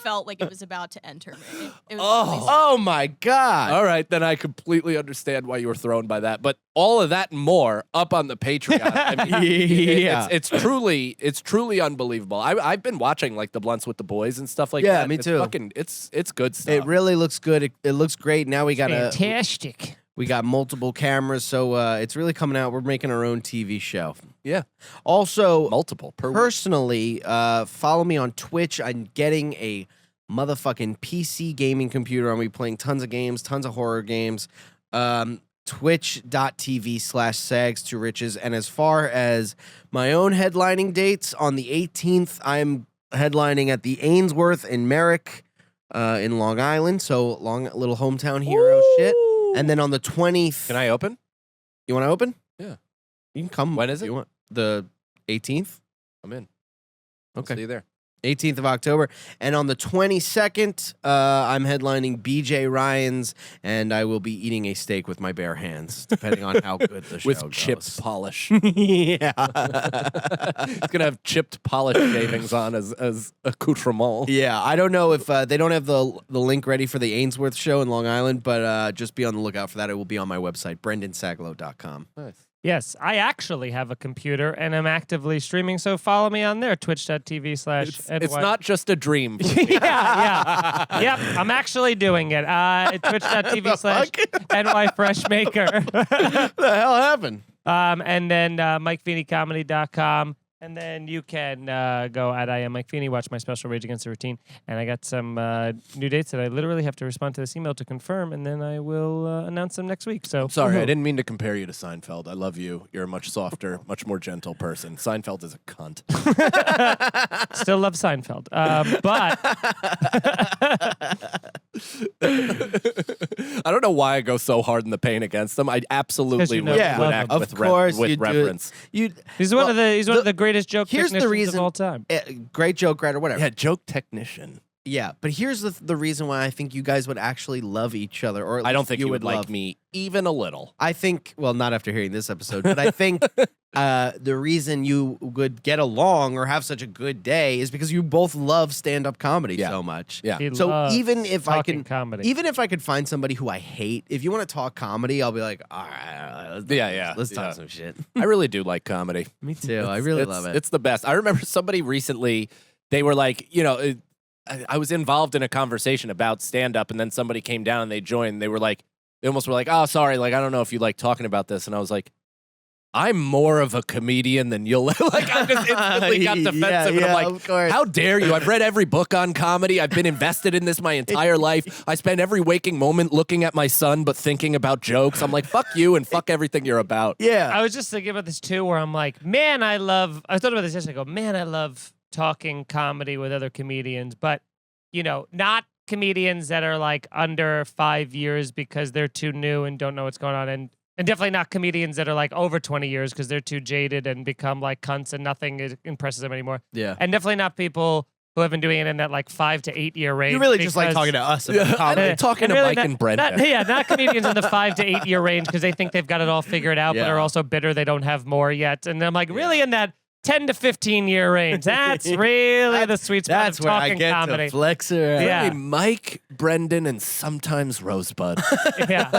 felt like it was about to enter me. It was really Oh my God. All right, then I completely understand why you were thrown by that. But all of that and more up on the Patreon. I mean, Yeah. it's truly unbelievable. I've been watching like the Blunts with the Boys and stuff like Yeah, that. me It's too. Fucking, it's good stuff. It really looks good. It looks great. Now we got Fantastic. we got multiple cameras, so it's really coming out. We're making our own TV show. yeah, Also, multiple per week. personally, follow me on Twitch. I'm getting a motherfucking PC gaming computer. I'm gonna be playing tons of games, tons of horror games. Twitch.tv/sags to riches. And as far as my own headlining dates, on the 18th, I'm headlining at the Ainsworth in Merrick in Long Island. So little hometown hero shit. And then on the 20th, Can I open? you want to open? Yeah. You can come. When is if it? You want the 18th? I'm in. Okay. See you there. 18th of October. And on the 22nd, I'm headlining BJ Ryan's, and I will be eating a steak with my bare hands, depending on how good the show With goes. chipped polish. Yeah. It's going to have chipped polish shavings on as accoutrement. Yeah, I don't know if they don't have the link ready for the Ainsworth show in Long Island, but just be on the lookout for that. It will be on my website, brendonsagalow.com. Nice. Yes, I actually have a computer and I'm actively streaming, so follow me on there, twitch.tv/NY. It's not just a dream. yeah. Yep, I'm actually doing it. Twitch.tv/NYFreshmaker. What the hell happened? And then MikeFeeneyComedy.com. And then you can go at I am Mike Feeney, watch my special Rage Against the Routine. And I got some new dates that I literally have to respond to this email to confirm, and then I will announce them next week. So Sorry, I didn't mean to compare you to Seinfeld. I love you. You're a much softer, much more gentle person. Seinfeld is a cunt. Still love Seinfeld. But I don't know why I go so hard in the paint against them. I absolutely you know would, you love act him. with, Of course with you do. reference. he's one of the greatest joke here's the technicians reason- of all time. Great joke writer, whatever. Yeah, joke technician. Yeah, but here's the reason why I think you guys would actually love each other, or at I don't least think you would love like me even a little. I think, well, not after hearing this episode, but I think the reason you would get along or have such a good day is because you both love stand-up comedy Yeah. so much. Yeah. He So loves even if I talking can, comedy. even if I could find somebody who I hate, if you want to talk comedy, I'll be like, all right, let's talk some shit. I really do like comedy. Me too. I really love it. It's the best. I remember somebody recently, they were like, I was involved in a conversation about stand-up, and then somebody came down and they joined. They almost were like, oh, sorry, like, I don't know if you like talking about this. And I was like, I'm more of a comedian than you'll like. I just instantly got defensive, and I'm like, of course. how dare you? I've read every book on comedy. I've been invested in this my entire life. I spend every waking moment looking at my son, but thinking about jokes. I'm like, fuck you and fuck everything you're about. Yeah. I was just thinking about this too, where I'm like, man, I thought about this yesterday. I go, man, I love talking comedy with other comedians, but not comedians that are like under 5 years because they're too new and don't know what's going on, and definitely not comedians that are like over 20 years because they're too jaded and become like cunts and nothing impresses them anymore. Yeah. And definitely not people who have been doing it in that like 5 to 8 year range. You really just like because- talking to us about comedy. Talking to really Mike and Brenda. not comedians in the 5 to 8 year range because they think they've got it all figured out, but Yeah. are also bitter they don't have more yet. And I'm like, really in that 10 to 15 year range. That's really the sweet spot That's of where I talking get comedy. to flex around. Yeah. Hey, Mike, Brendan, and sometimes Rosebud. Yeah.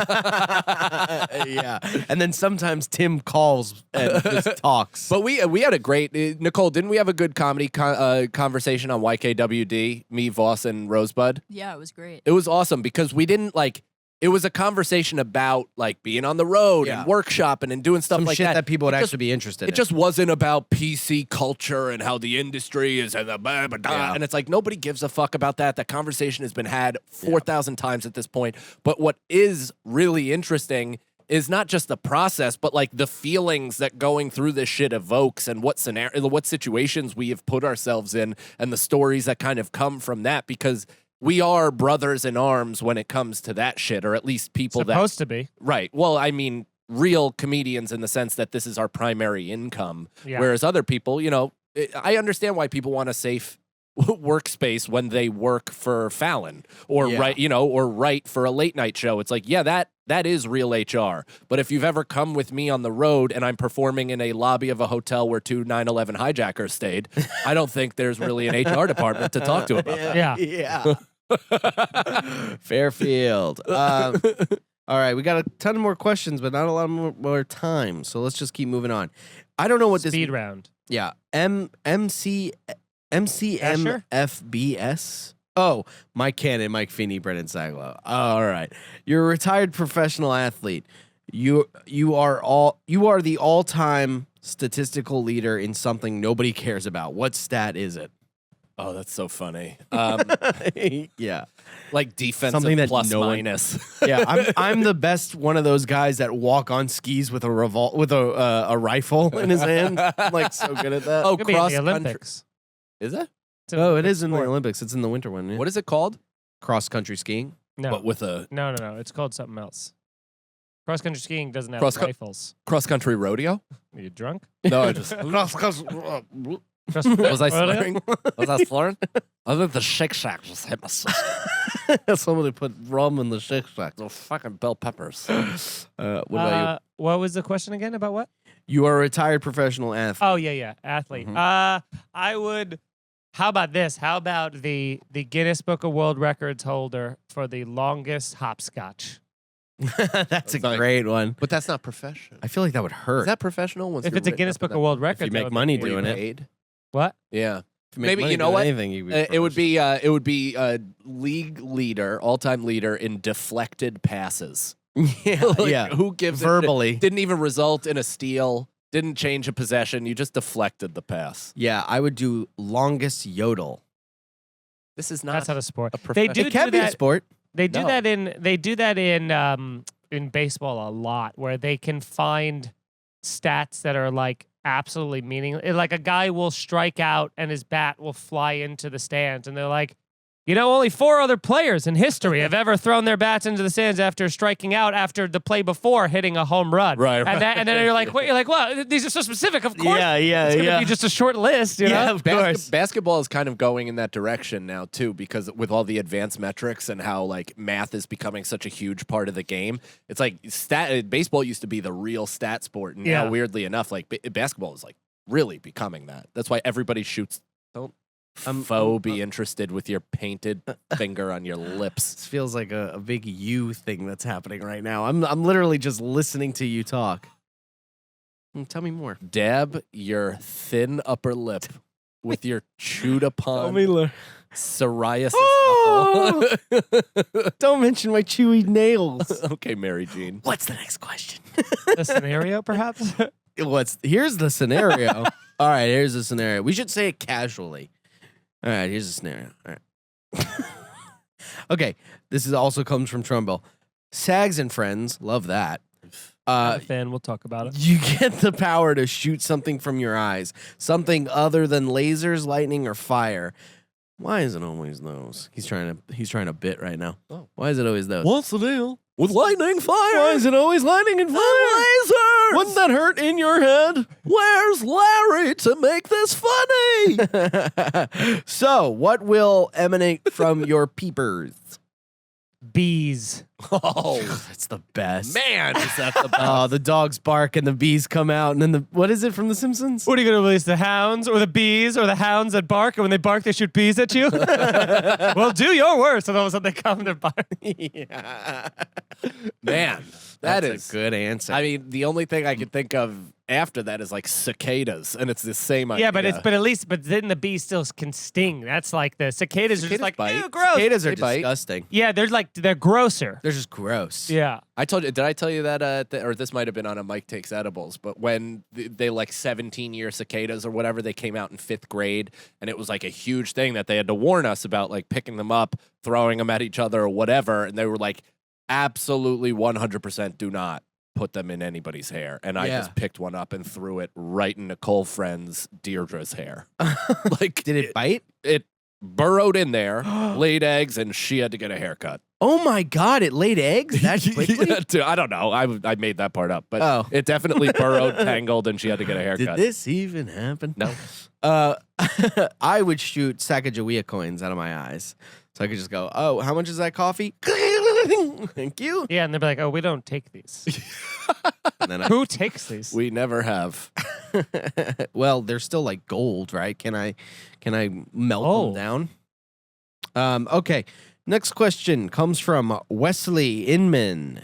Yeah. And then sometimes Tim calls and just talks. But we had a great Nicole. Didn't we have a good comedy conversation on YKWd? Me, Voss, and Rosebud. Yeah, it was great. It was awesome because we didn't like. It was a conversation about like being on the road Yeah. and workshopping and doing stuff Some like shit that. that people would It actually just- be interested It in. just wasn't about PC culture and how the industry is and Yeah. and it's like nobody gives a fuck about that. That conversation has been had 4,000 times at this point. But what is really interesting is not just the process, but like the feelings that going through this shit evokes and what situations we have put ourselves in and the stories that kind of come from that, because we are brothers in arms when it comes to that shit, or at least people Supposed to be. Right. Well, I mean, real comedians in the sense that this is our primary income. Yeah. Whereas other people, I understand why people want a safe workspace when they work for Fallon or write for a late night show. It's like, yeah, that is real HR. But if you've ever come with me on the road and I'm performing in a lobby of a hotel where 2 9/11 hijackers stayed, I don't think there's really an HR department to talk to about that. Yeah. Yeah. Fairfield. All right, we got a ton more questions, but not a lot more time. So let's just keep moving on. I don't know what Speed this. round. Yeah. MCMFBS. Oh, Mike Cannon, Mike Feeney, Brendan Sagalow. All right. You're a retired professional athlete. You are the all-time statistical leader in something nobody cares about. What stat is it? Oh, that's so funny. Yeah. Like defensive Something that plus no one- minus. Yeah, I'm the best one of those guys that walk on skis with a a rifle in his hand. I'm like so good at that. Oh, Could be in cross the country. Olympics. Is it? It's an Oh, it Olympic is in the sport. Olympics. It's in the winter one. Yeah. What is it called? Cross country skiing? No. But with a No. It's called something else. Cross country skiing doesn't have Cross-co- rifles. cross country rodeo? Are you drunk? No, I just Cross Just Was I earlier? slurring? Was I slurring? I think the Shake Shack just hit my sister. Somebody put rum in the Shake Shack. Those fucking bell peppers. What about you? What was the question again about what? You are a retired professional athlete. Oh yeah, athlete. I would. How about this? How about the Guinness Book of World Records holder for the longest hopscotch? That's a Like- great one. But that's not professional. I feel like that would hurt. Is that professional? Once If you're it's a written Guinness up in Book that of World book? Records, you that make would money be- doing it. Paid? What? Yeah. If you make Maybe money you know doing what? anything, you It would be league leader, all-time leader in deflected passes. yeah, Like, yeah. Who gives it? Verbally. Didn't even result in a steal. Didn't change a possession. You just deflected the pass. Yeah, I would do longest yodel. This is not That's not a sport. a They profession. do It can do be a that. sport. They do No. that in baseball a lot, where they can find stats that are like absolutely meaningless. Like a guy will strike out and his bat will fly into the stands, and they're like, only 4 other players in history have ever thrown their bats into the stands after striking out after the play before hitting a home run. Right, And, right. and then you're like, wait, you're like, well, these are so specific. Of course, yeah, it's gonna be just a short list, you Yeah, know? of course. Basketball is kind of going in that direction now too, because with all the advanced metrics and how like math is becoming such a huge part of the game, it's like baseball used to be the real stat sport, and Yeah. now weirdly enough, like basketball is like really becoming that. That's why everybody shoots. Don't be interested with your painted finger on your lips. This feels like a big you thing that's happening right now. I'm literally just listening to you talk. Tell me more. Dab your thin upper lip with your chewed upon psoriasis. Oh! knuckle. Don't mention my chewy nails. Okay, Mary Jean. What's the next question? The scenario, perhaps? Here's the scenario. All right, here's the scenario. We should say it casually. All right, here's the scenario. All right. Okay, this is also comes from Trumbull. Sags and friends, love that. I'm a fan. We'll talk about it. You get the power to shoot something from your eyes, something other than lasers, lightning, or fire. Why is it always those? He's trying to bit right now. Oh. Why is it always those? What's the deal with lightning, fire? Why is it always lightning and fire? Lasers! Wouldn't that hurt in your head? Where's Larry to make this funny? So, what will emanate from your peepers? Bees. Oh, That's the best. man, is that the best? Oh, the dogs bark and the bees come out, and then what is it from The Simpsons? What are you going to release? The hounds or the bees or the hounds that bark? And when they bark, they shoot bees at you? Well, do your worst. And all of a sudden they come to bark. Yeah. Man, That's is a good answer. I mean, the only thing I can think of after that is like cicadas, and it's the same idea. Yeah, but then the bees still can sting. That's like the cicadas are just Cicadas like, bite. ew, gross. Cicadas are They bite. disgusting. Yeah, they're grosser. They're just gross. Yeah. I told you. Did I tell you that? Or this might have been on a Mike Takes Edibles. But when they like 17-year cicadas or whatever, they came out in 5th grade, and it was like a huge thing that they had to warn us about, like picking them up, throwing them at each other, or whatever. And they were like, absolutely 100% do not put them in anybody's hair. And I Yeah. just picked one up and threw it right in Nicole Friend's Deirdre's hair. Like, Did it bite? It burrowed in there, laid eggs, and she had to get a haircut. Oh my God! It laid eggs that quickly. Yeah, dude, I don't know. I made that part up, but Oh. it definitely burrowed, tangled, and she had to get a Did haircut. this even happen? No. I would shoot Sacagawea coins out of my eyes, so I could just go, "Oh, how much is that coffee?" Thank you. Yeah, and they'll be like, oh, we don't take these. And then Who takes these? We never have. well, they're still like gold, right? Can I melt Oh. them down? Okay. Next question comes from Wesley Inman.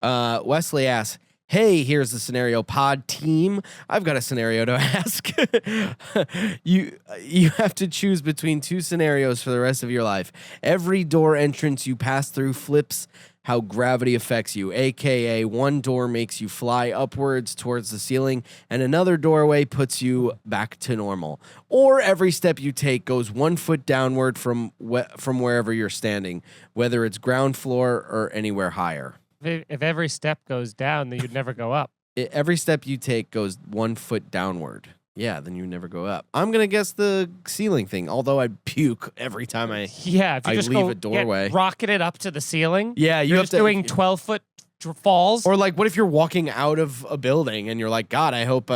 Wesley asks, "Hey, here's the scenario pod team. I've got a scenario to ask. You have to choose between 2 scenarios for the rest of your life. Every door entrance you pass through flips how gravity affects you, aka one door makes you fly upwards towards the ceiling and another doorway puts you back to normal. Or every step you take goes 1 foot downward from wherever you're standing, whether it's ground floor or anywhere higher. If every step goes down, then you'd never go up. Every step you take goes 1 foot downward. Yeah, then you never go up. I'm going to guess the ceiling thing, although I'd puke every time I... Yeah, if you I just leave go a doorway. get rocketed up to the ceiling. Yeah, you you're have just to... doing 12-foot falls. Or like, what if you're walking out of a building and you're like, God, I hope,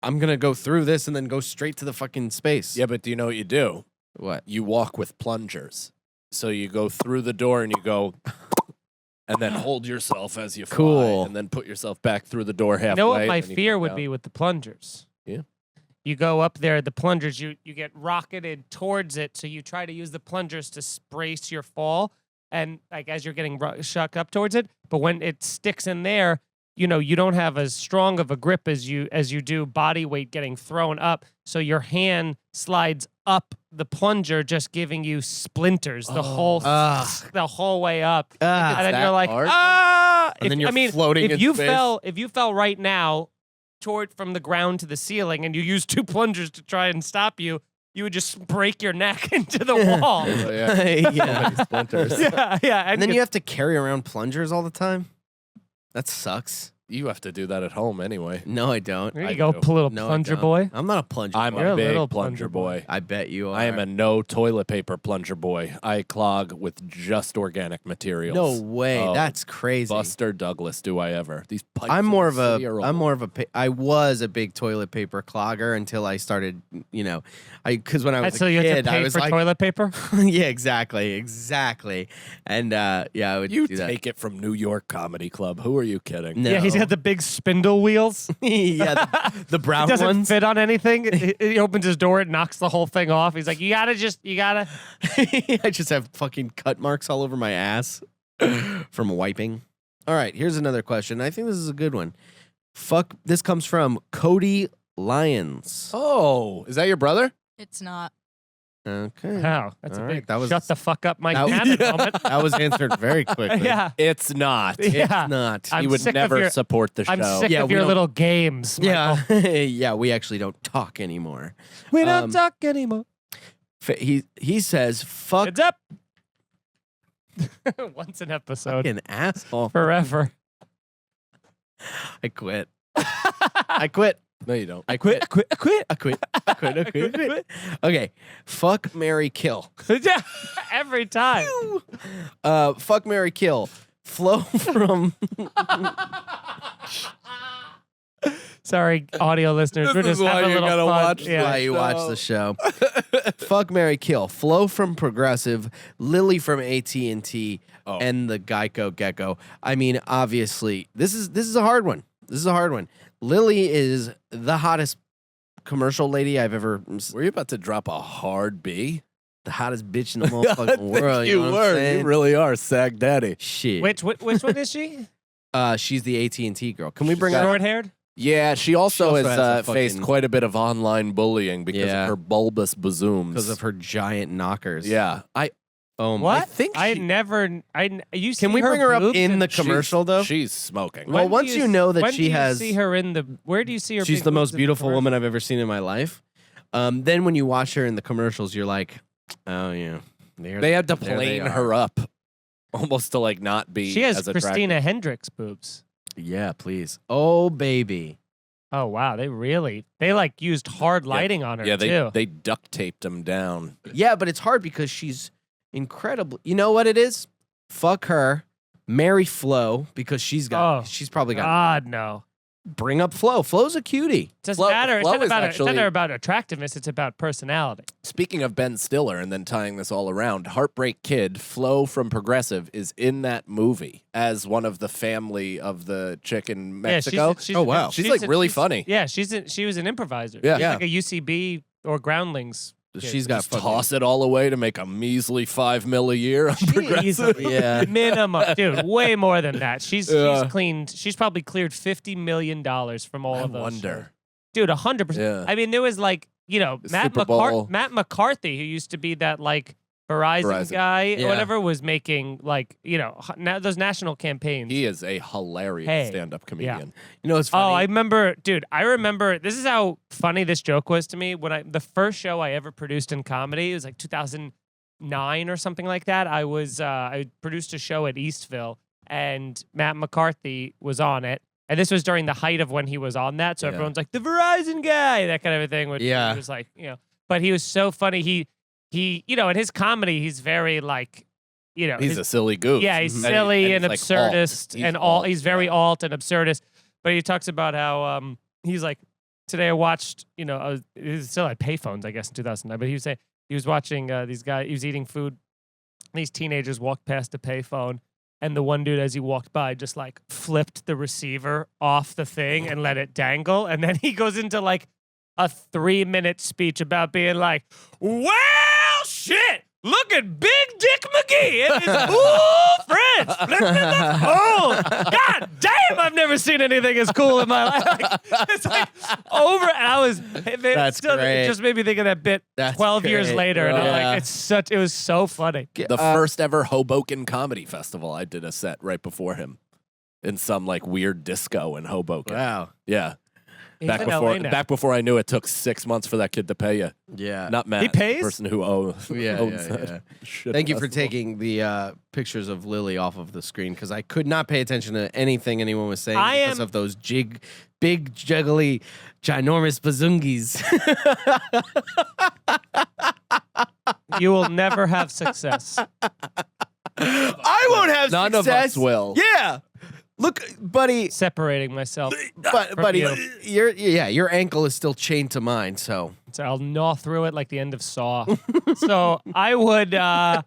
I'm gonna go through this and then go straight to the fucking space. Yeah, but do you know what you do? What? You walk with plungers. So you go through the door and you go, and then hold yourself as you fly, Cool. and then put yourself back through the door halfway. You know what my and then you fear come would down. be with the plungers? Yeah. You go up there, the plungers, you get rocketed towards it, so you try to use the plungers to brace your fall, and like as you're getting shuck up towards it, but when it sticks in there, you know, you don't have as strong of a grip as you do body weight getting thrown up, so your hand slides up the plunger, just giving you splinters the whole way up, and then that you're like, hard? And then you're floating if in you space. if you fell right now from the ground to the ceiling and you used 2 plungers to try and stop you, you would just break your neck into the wall. Oh, yeah. Yeah. So many splinters. yeah. And then you have to carry around plungers all the time. That sucks. You have to do that at home anyway. No, I don't. There you I go, do. little No, I plunger don't. boy. I'm not a plunger. I'm boy. You're a a big little plunger plunger boy. I bet you are. I am a no toilet paper plunger boy. I clog with just organic materials. No way. Oh, That's crazy. Buster Douglas, do I ever? These pipes. I'm in more the of city are a. I'm old. more of a. I was a big toilet paper clogger until I started. You know, because when I was So a you had kid, to I pay was for like, toilet paper? yeah, exactly, and yeah, I would You do that. take it from New York Comedy Club. Who are you kidding? No. Yeah, he's got the big spindle wheels. yeah, the brown It doesn't ones. fit on anything. He opens his door, it knocks the whole thing off. He's like, you gotta. I just have fucking cut marks all over my ass from wiping. All right, here's another question. I think this is a good one. This comes from Cody Lyons. Oh, is that your brother? It's not. Okay. How? That's All a right, big that was- shut the fuck up, Mike that was- Cannon moment. That was answered very quickly. Yeah. It's not. Yeah. It's not. I'm You would sick of never your- support the show. I'm sick Yeah, of we your don't- little games. Michael. Yeah. Yeah, we actually don't talk anymore. We don't Um, talk anymore. He says, fuck It's up. Once an episode. an asshole. Forever. I quit. I quit. No, you don't. I quit. I quit. I quit. I quit. Okay. Fuck, marry, kill. Every time. Fuck, marry, kill. Flow from. Sorry, audio listeners. We're This just is why having a you little gotta fun. watch Yeah. Why you watch the show? Fuck, marry, kill. Flo from Progressive, Lily from AT&T, Oh. and the Geico Gecko. I mean, obviously, this is a hard one. This is a hard one. Lily is the hottest commercial lady I've ever. Were you about to drop a hard B? The hottest bitch in the motherfucking world. you know what I'm were. saying? You really are, Sag Daddy. Shit. Which one is she? She's the AT&T girl. Can we bring her? Short haired? Yeah, she also, She also has has a faced fucking- quite a bit of online bullying because Yeah. of her bulbous bazooms. Because of her giant knockers. Yeah, Oh, What? I think I she- never. You see Can we bring her up boobs in the she's- commercial though? She's smoking. Well, When do once you know that when she do you has- see her in the. Where do you see her? She's big the boobs most in beautiful commercial? woman I've ever seen in my life. Then when you watch her in the commercials, you're like, oh yeah. They had to There they plane are. her up almost to like not be. She has as attractive. Christina Hendricks boobs. Yeah, please. Oh baby. Oh wow, they like used hard lighting on her Yeah, too. they duct taped them down. Yeah, but it's hard because she's incredible. You know what it is? Fuck her. Marry Flo because she's probably got God no. bring up Flo. Flo's a cutie. Doesn't Flo- matter. Flo It's is not actually- about attractiveness. It's about personality. Speaking of Ben Stiller, and then tying this all around, Heartbreak Kid, Flo from Progressive, is in that movie as one of the family of the chick in Mexico. Yeah, she's Oh, wow. She's, like, really funny. Yeah, she was an improviser. Yeah. She's Yeah. like a UCB or Groundlings. kid. She's got Just fucking toss it all away to make a measly $5 million a year on Progressive. Easily. Yeah. Minimum, dude, way more than that. She's Yeah. cleaned. She's probably cleared $50 million from all I of those. wonder. Dude, 100%. Yeah. I mean, there was like, Matt, Super Bowl. Matt McCarthy, who used to be that like Verizon guy Yeah. or whatever, was making like, now those national campaigns. He is a hilarious Hey. stand-up comedian. You know it's Oh, funny. I remember. This is how funny this joke was to me. The first show I ever produced in comedy, it was like 2009 or something like that. I produced a show at Eastville, and Matt McCarthy was on it. And this was during the height of when he was on that, so Yeah. everyone's like the Verizon guy, that kind of a thing. Which Yeah. he was like, but he was so funny. He, in his comedy, he's very like, He's his- a silly goof. yeah, he's And silly and he's, like, alt. absurdist He's and all. alt, He's very yeah. alt and absurdist. But he talks about how he's like, today I watched, it was still at payphones, I guess, in 2009. But he was saying he was watching these guys. He was eating food. These teenagers walked past a payphone, and the one dude, as he walked by, just like flipped the receiver off the thing and let it dangle. And then he goes into like a 3-minute speech about being like, "Well, shit. Look at Big Dick McGee and his cool friends flipping the phone. God damn, I've never seen anything as cool in my life." It's like over hours. That's great. It just made me think of that bit That's 12 years great. later. And I'm Yeah. like, it was so funny. The first ever Hoboken Comedy Festival, I did a set right before him in some like weird disco in Hoboken. Wow. Yeah. He's in LA now. Back before I knew it took 6 months for that kid to pay you. Yeah. Not Matt. He pays? The person who owns Yeah. that shit Thank you for festival. taking the pictures of Lily off of the screen because I could not pay attention to anything anyone was saying because of those big, juggly, ginormous bazungis. You will never have success. I won't have None success. of us will. Yeah. Look, buddy. Separating myself. Buddy, you. your ankle is still chained to mine, so So I'll gnaw through it like the end of Saw. So I would, I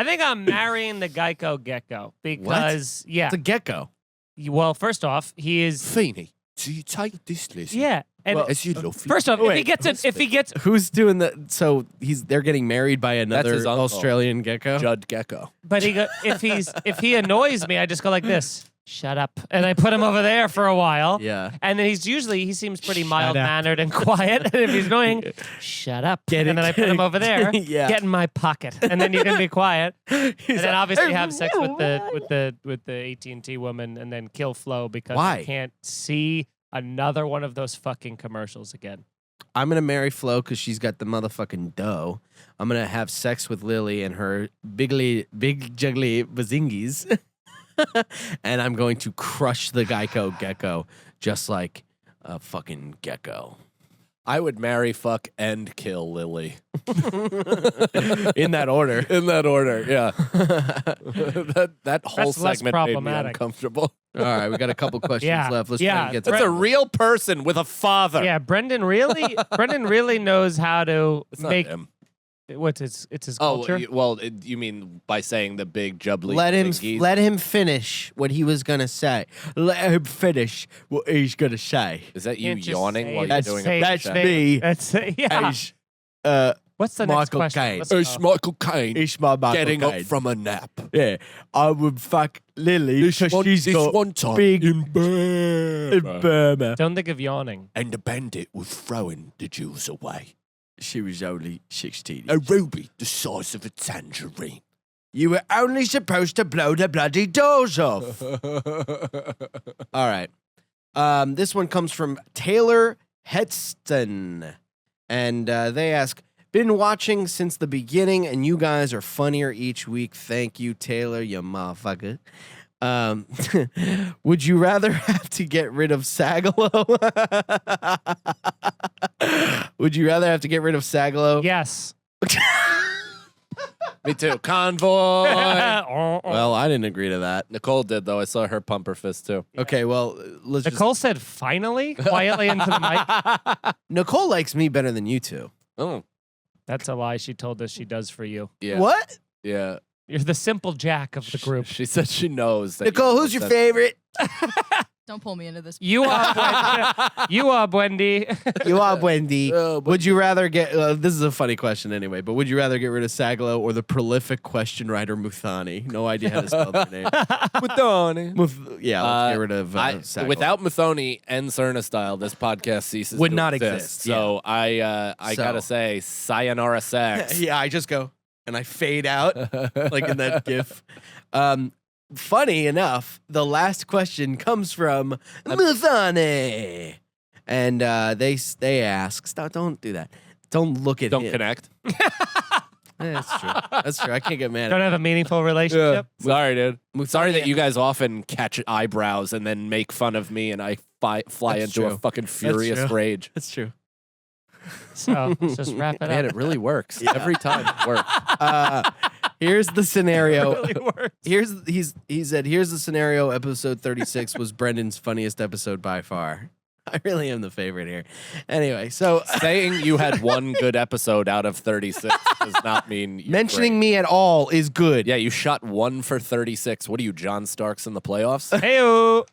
think I'm marrying the Geico Gecko because, yeah. it's a gecko. Well, first off, he is, Feeney, do you take this listen? yeah. And As you love first off, Wait, if he gets, Who's doing the? So they're getting married by another his uncle. Australian gecko. Judd Gecko. but if he annoys me, I just go like this, shut up. And I put him over there for a while. Yeah. And then he seems pretty mild-mannered and quiet. And if he's annoying, shut up. And then I put him over there, Yeah. get in my pocket. And then you can be quiet. And then like, obviously have sex with the AT&T woman and then kill Flo because Why? I can't see another one of those fucking commercials again. I'm gonna marry Flo because she's got the motherfucking dough. I'm gonna have sex with Lily and her big juggly bazingis. And I'm going to crush the Geico Gecko just like a fucking gecko. I would marry, fuck, and kill Lily. In that order. In that order, yeah. that whole That's less segment made me problematic. uncomfortable. All right, we got a couple questions Yeah. left. Let's try Yeah. and get That's through a real person with a father. Yeah, Brendan really knows how to It's not make him. it's his Oh, culture. you mean by saying the big jubbly Let thingies? him finish what he was gonna say. Let him finish what he's gonna say. Is that you Can't just yawning say while it. you're That's doing Say- a that's say- me. That's yeah. As, What's the next Michael question? Caine. Let's go. It's Michael Caine it's my Michael getting up Caine. from a nap. Yeah, I would fuck Lily because she's got one time big in Burma. in Burma. Don't think of yawning. And the bandit was throwing the jewels away. She was only 16. A ruby the size of a tangerine. You were only supposed to blow the bloody doors off. All right. This one comes from Taylor Hedston. And they ask, been watching since the beginning, and you guys are funnier each week. Thank you, Taylor, you motherfucker. Would you rather have to get rid of Sagalow? Would you rather have to get rid of Sagalow? Yes. Me too. Convoy. Well, I didn't agree to that. Nicole did, though. I saw her pump her fist, too. Okay, well, let's Nicole said finally quietly into the mic. Nicole likes me better than you two. Oh, That's a lie. She told us she does for you. yeah. What? Yeah. You're the simple Jack of the group. She said she knows that. Nicole, who's your favorite? Don't pull me into this. You are you are Wendy. You are Wendy. Oh, but- Would you rather get? This is a funny question anyway. But would you rather get rid of Sagalow or the prolific question writer Muthani? No idea how to spell their name. Yeah, let's get rid of Sagalow. Without Muthoni and Cerna style, this podcast ceases Would to not exist. exist, So I So- gotta say, sayonara sex. Yeah, I just go and I fade out like in that GIF. Funny enough, the last question comes from Muthani, and they ask, "Stop! Don't do that. Don't look at Don't him." connect. That's true. That's true. I can't get mad Don't at have a meaningful relationship. Sorry, dude. Muthani. Sorry that you guys often catch eyebrows and then make fun of me, and I fly That's into a true. fucking furious true. rage. That's true. So let's just wrap it Man, up. it really works every time. It works. Here's the scenario. It really works. He said, here's the scenario. Episode 36 was Brendan's funniest episode by far. I really am the favorite here. Anyway, so Saying you had one good episode out of 36 does not mean you're mentioning great. me at all is good. Yeah, you shot 1 for 36. What are you, John Starks in the playoffs? Heyo.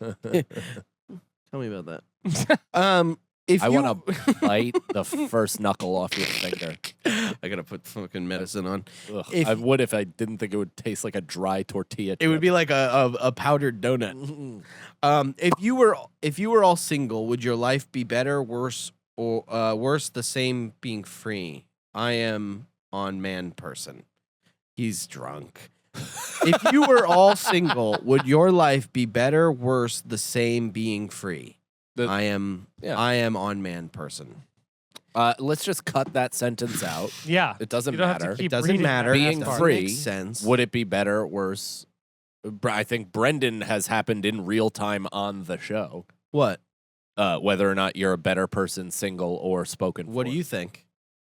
Tell me about that. If I you, want to bite the first knuckle off your finger. I gotta put fucking medicine on. Ugh, If- I would if I didn't think it would taste like a dry tortilla. It would be like a powdered donut. If you were all single, would your life be better, worse, or worse, the same, being free? I am on man person. He's drunk. If you were all single, would your life be better, worse, the same, being free? I am on man person. Let's just cut that sentence out. Yeah. It doesn't You don't have to matter. keep It doesn't reading matter. that. Being That doesn't free make sense. Would it be better, worse? I think Brendan has happened in real time on the show. What? Whether or not you're a better person, single or spoken What for. do you think?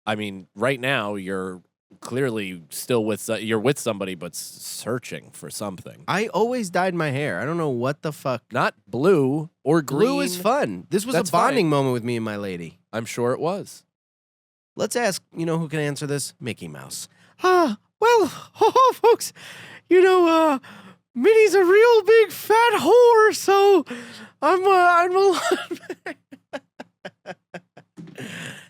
I mean, right now you're clearly still with you're with somebody, but searching for something. I always dyed my hair. I don't know what the fuck. Not blue or green. Blue is fun. This was That's a bonding fine. moment with me and my lady. I'm sure it was. Let's ask, who can answer this? Mickey Mouse. Well, folks, Minnie's a real big fat whore, so I'm a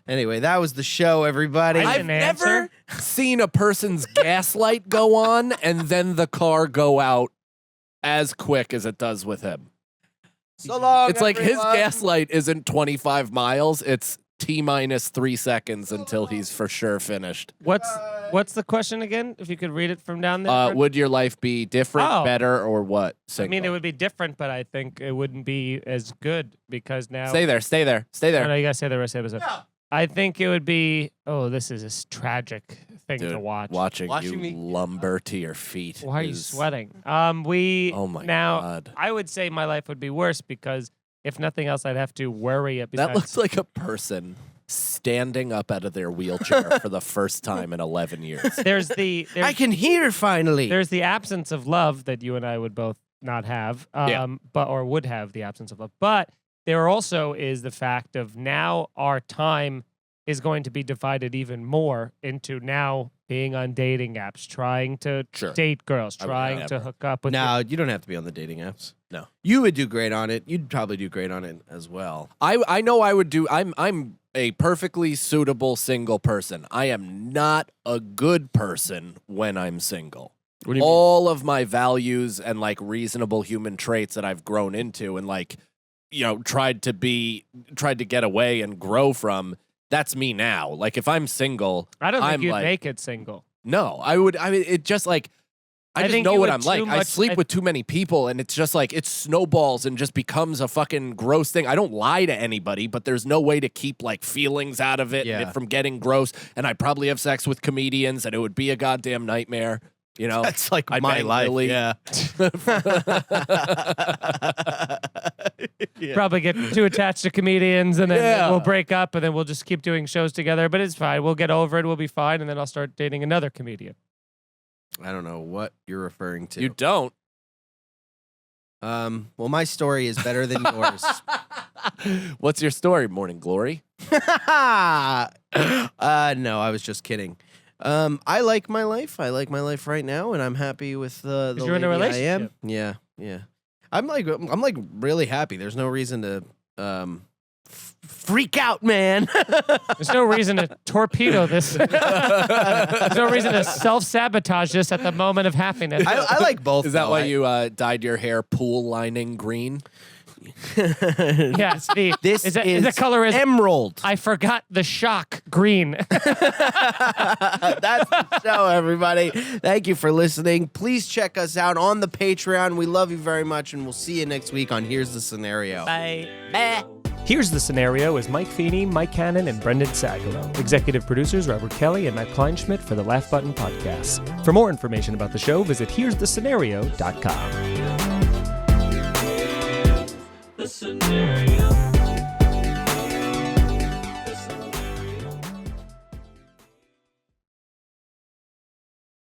Anyway, that was the show, everybody. I I've didn't never answer. seen a person's gaslight go on and then the car go out as quick as it does with him. So long, It's like his everyone. gaslight isn't 25 miles. It's T-3 seconds until he's for sure finished. What's the question again? If you could read it from down there. Would your life be different, Oh. better, or what? I Single. mean, it would be different, but I think it wouldn't be as good because now. Stay there. No, no, you gotta say the rest of the episode. I think it would be. Oh, this is a tragic thing Dude, to watch. Watching Watching you me- lumber to your feet. Why are you is- sweating? We Oh my now. God. I would say my life would be worse because if nothing else, I'd have to worry. That looks like a person standing up out of their wheelchair for the first time in 11 years. I can hear finally. There's the absence of love that you and I would both not have, or would have the absence of love. But there also is the fact of now our time is going to be divided even more into now being on dating apps, trying to Sure. date girls, I would trying to never. hook up with. No, you don't have to be on the dating apps. No. You would do great on it. You'd probably do great on it as well. I know I would do. I'm a perfectly suitable single person. I am not a good person when I'm single. What do you All of my values and like reasonable human traits that I've grown into and like tried to get away and grow from. That's me now. Like if I'm single, I don't think I'm you'd like, make it single. No, I would. I mean, it just like I just think know you what would I'm like. too I much- sleep with too many people, and it's just like it snowballs and just becomes a fucking gross thing. I don't lie to anybody, but there's no way to keep like feelings out of it and Yeah. it from getting gross. And I probably have sex with comedians, and it would be a goddamn nightmare. That's like I'd my bang life. Lily. Yeah. Probably get too attached to comedians, and then Yeah. we'll break up, and then we'll just keep doing shows together. But it's fine. We'll get over it. We'll be fine, and then I'll start dating another comedian. I don't know what you're referring to. You don't. Well, my story is better than yours. What's your story, Morning Glory? No, I was just kidding. I like my life. I like my life right now, and I'm happy with the 'Cause you're in a lady I am. relationship. Yeah. I'm like really happy. There's no reason to freak out, man. There's no reason to torpedo this. There's no reason to self-sabotage this at the moment of happiness. I like both. Is that though. why you dyed your hair pool lining green? Yes, This is is the color is emerald. I forgot the shock green. That's the show, everybody. Thank you for listening. Please check us out on the Patreon. We love you very much, and we'll see you next week on Here's the Scenario. Bye. Here's the Scenario is Mike Feeney, Mike Cannon, and Brendan Sagalow. Executive producers Robert Kelly and Matt Kleinschmidt for the Laugh Button Podcast. For more information about the show, visit here'sthescenario.com. The scenario.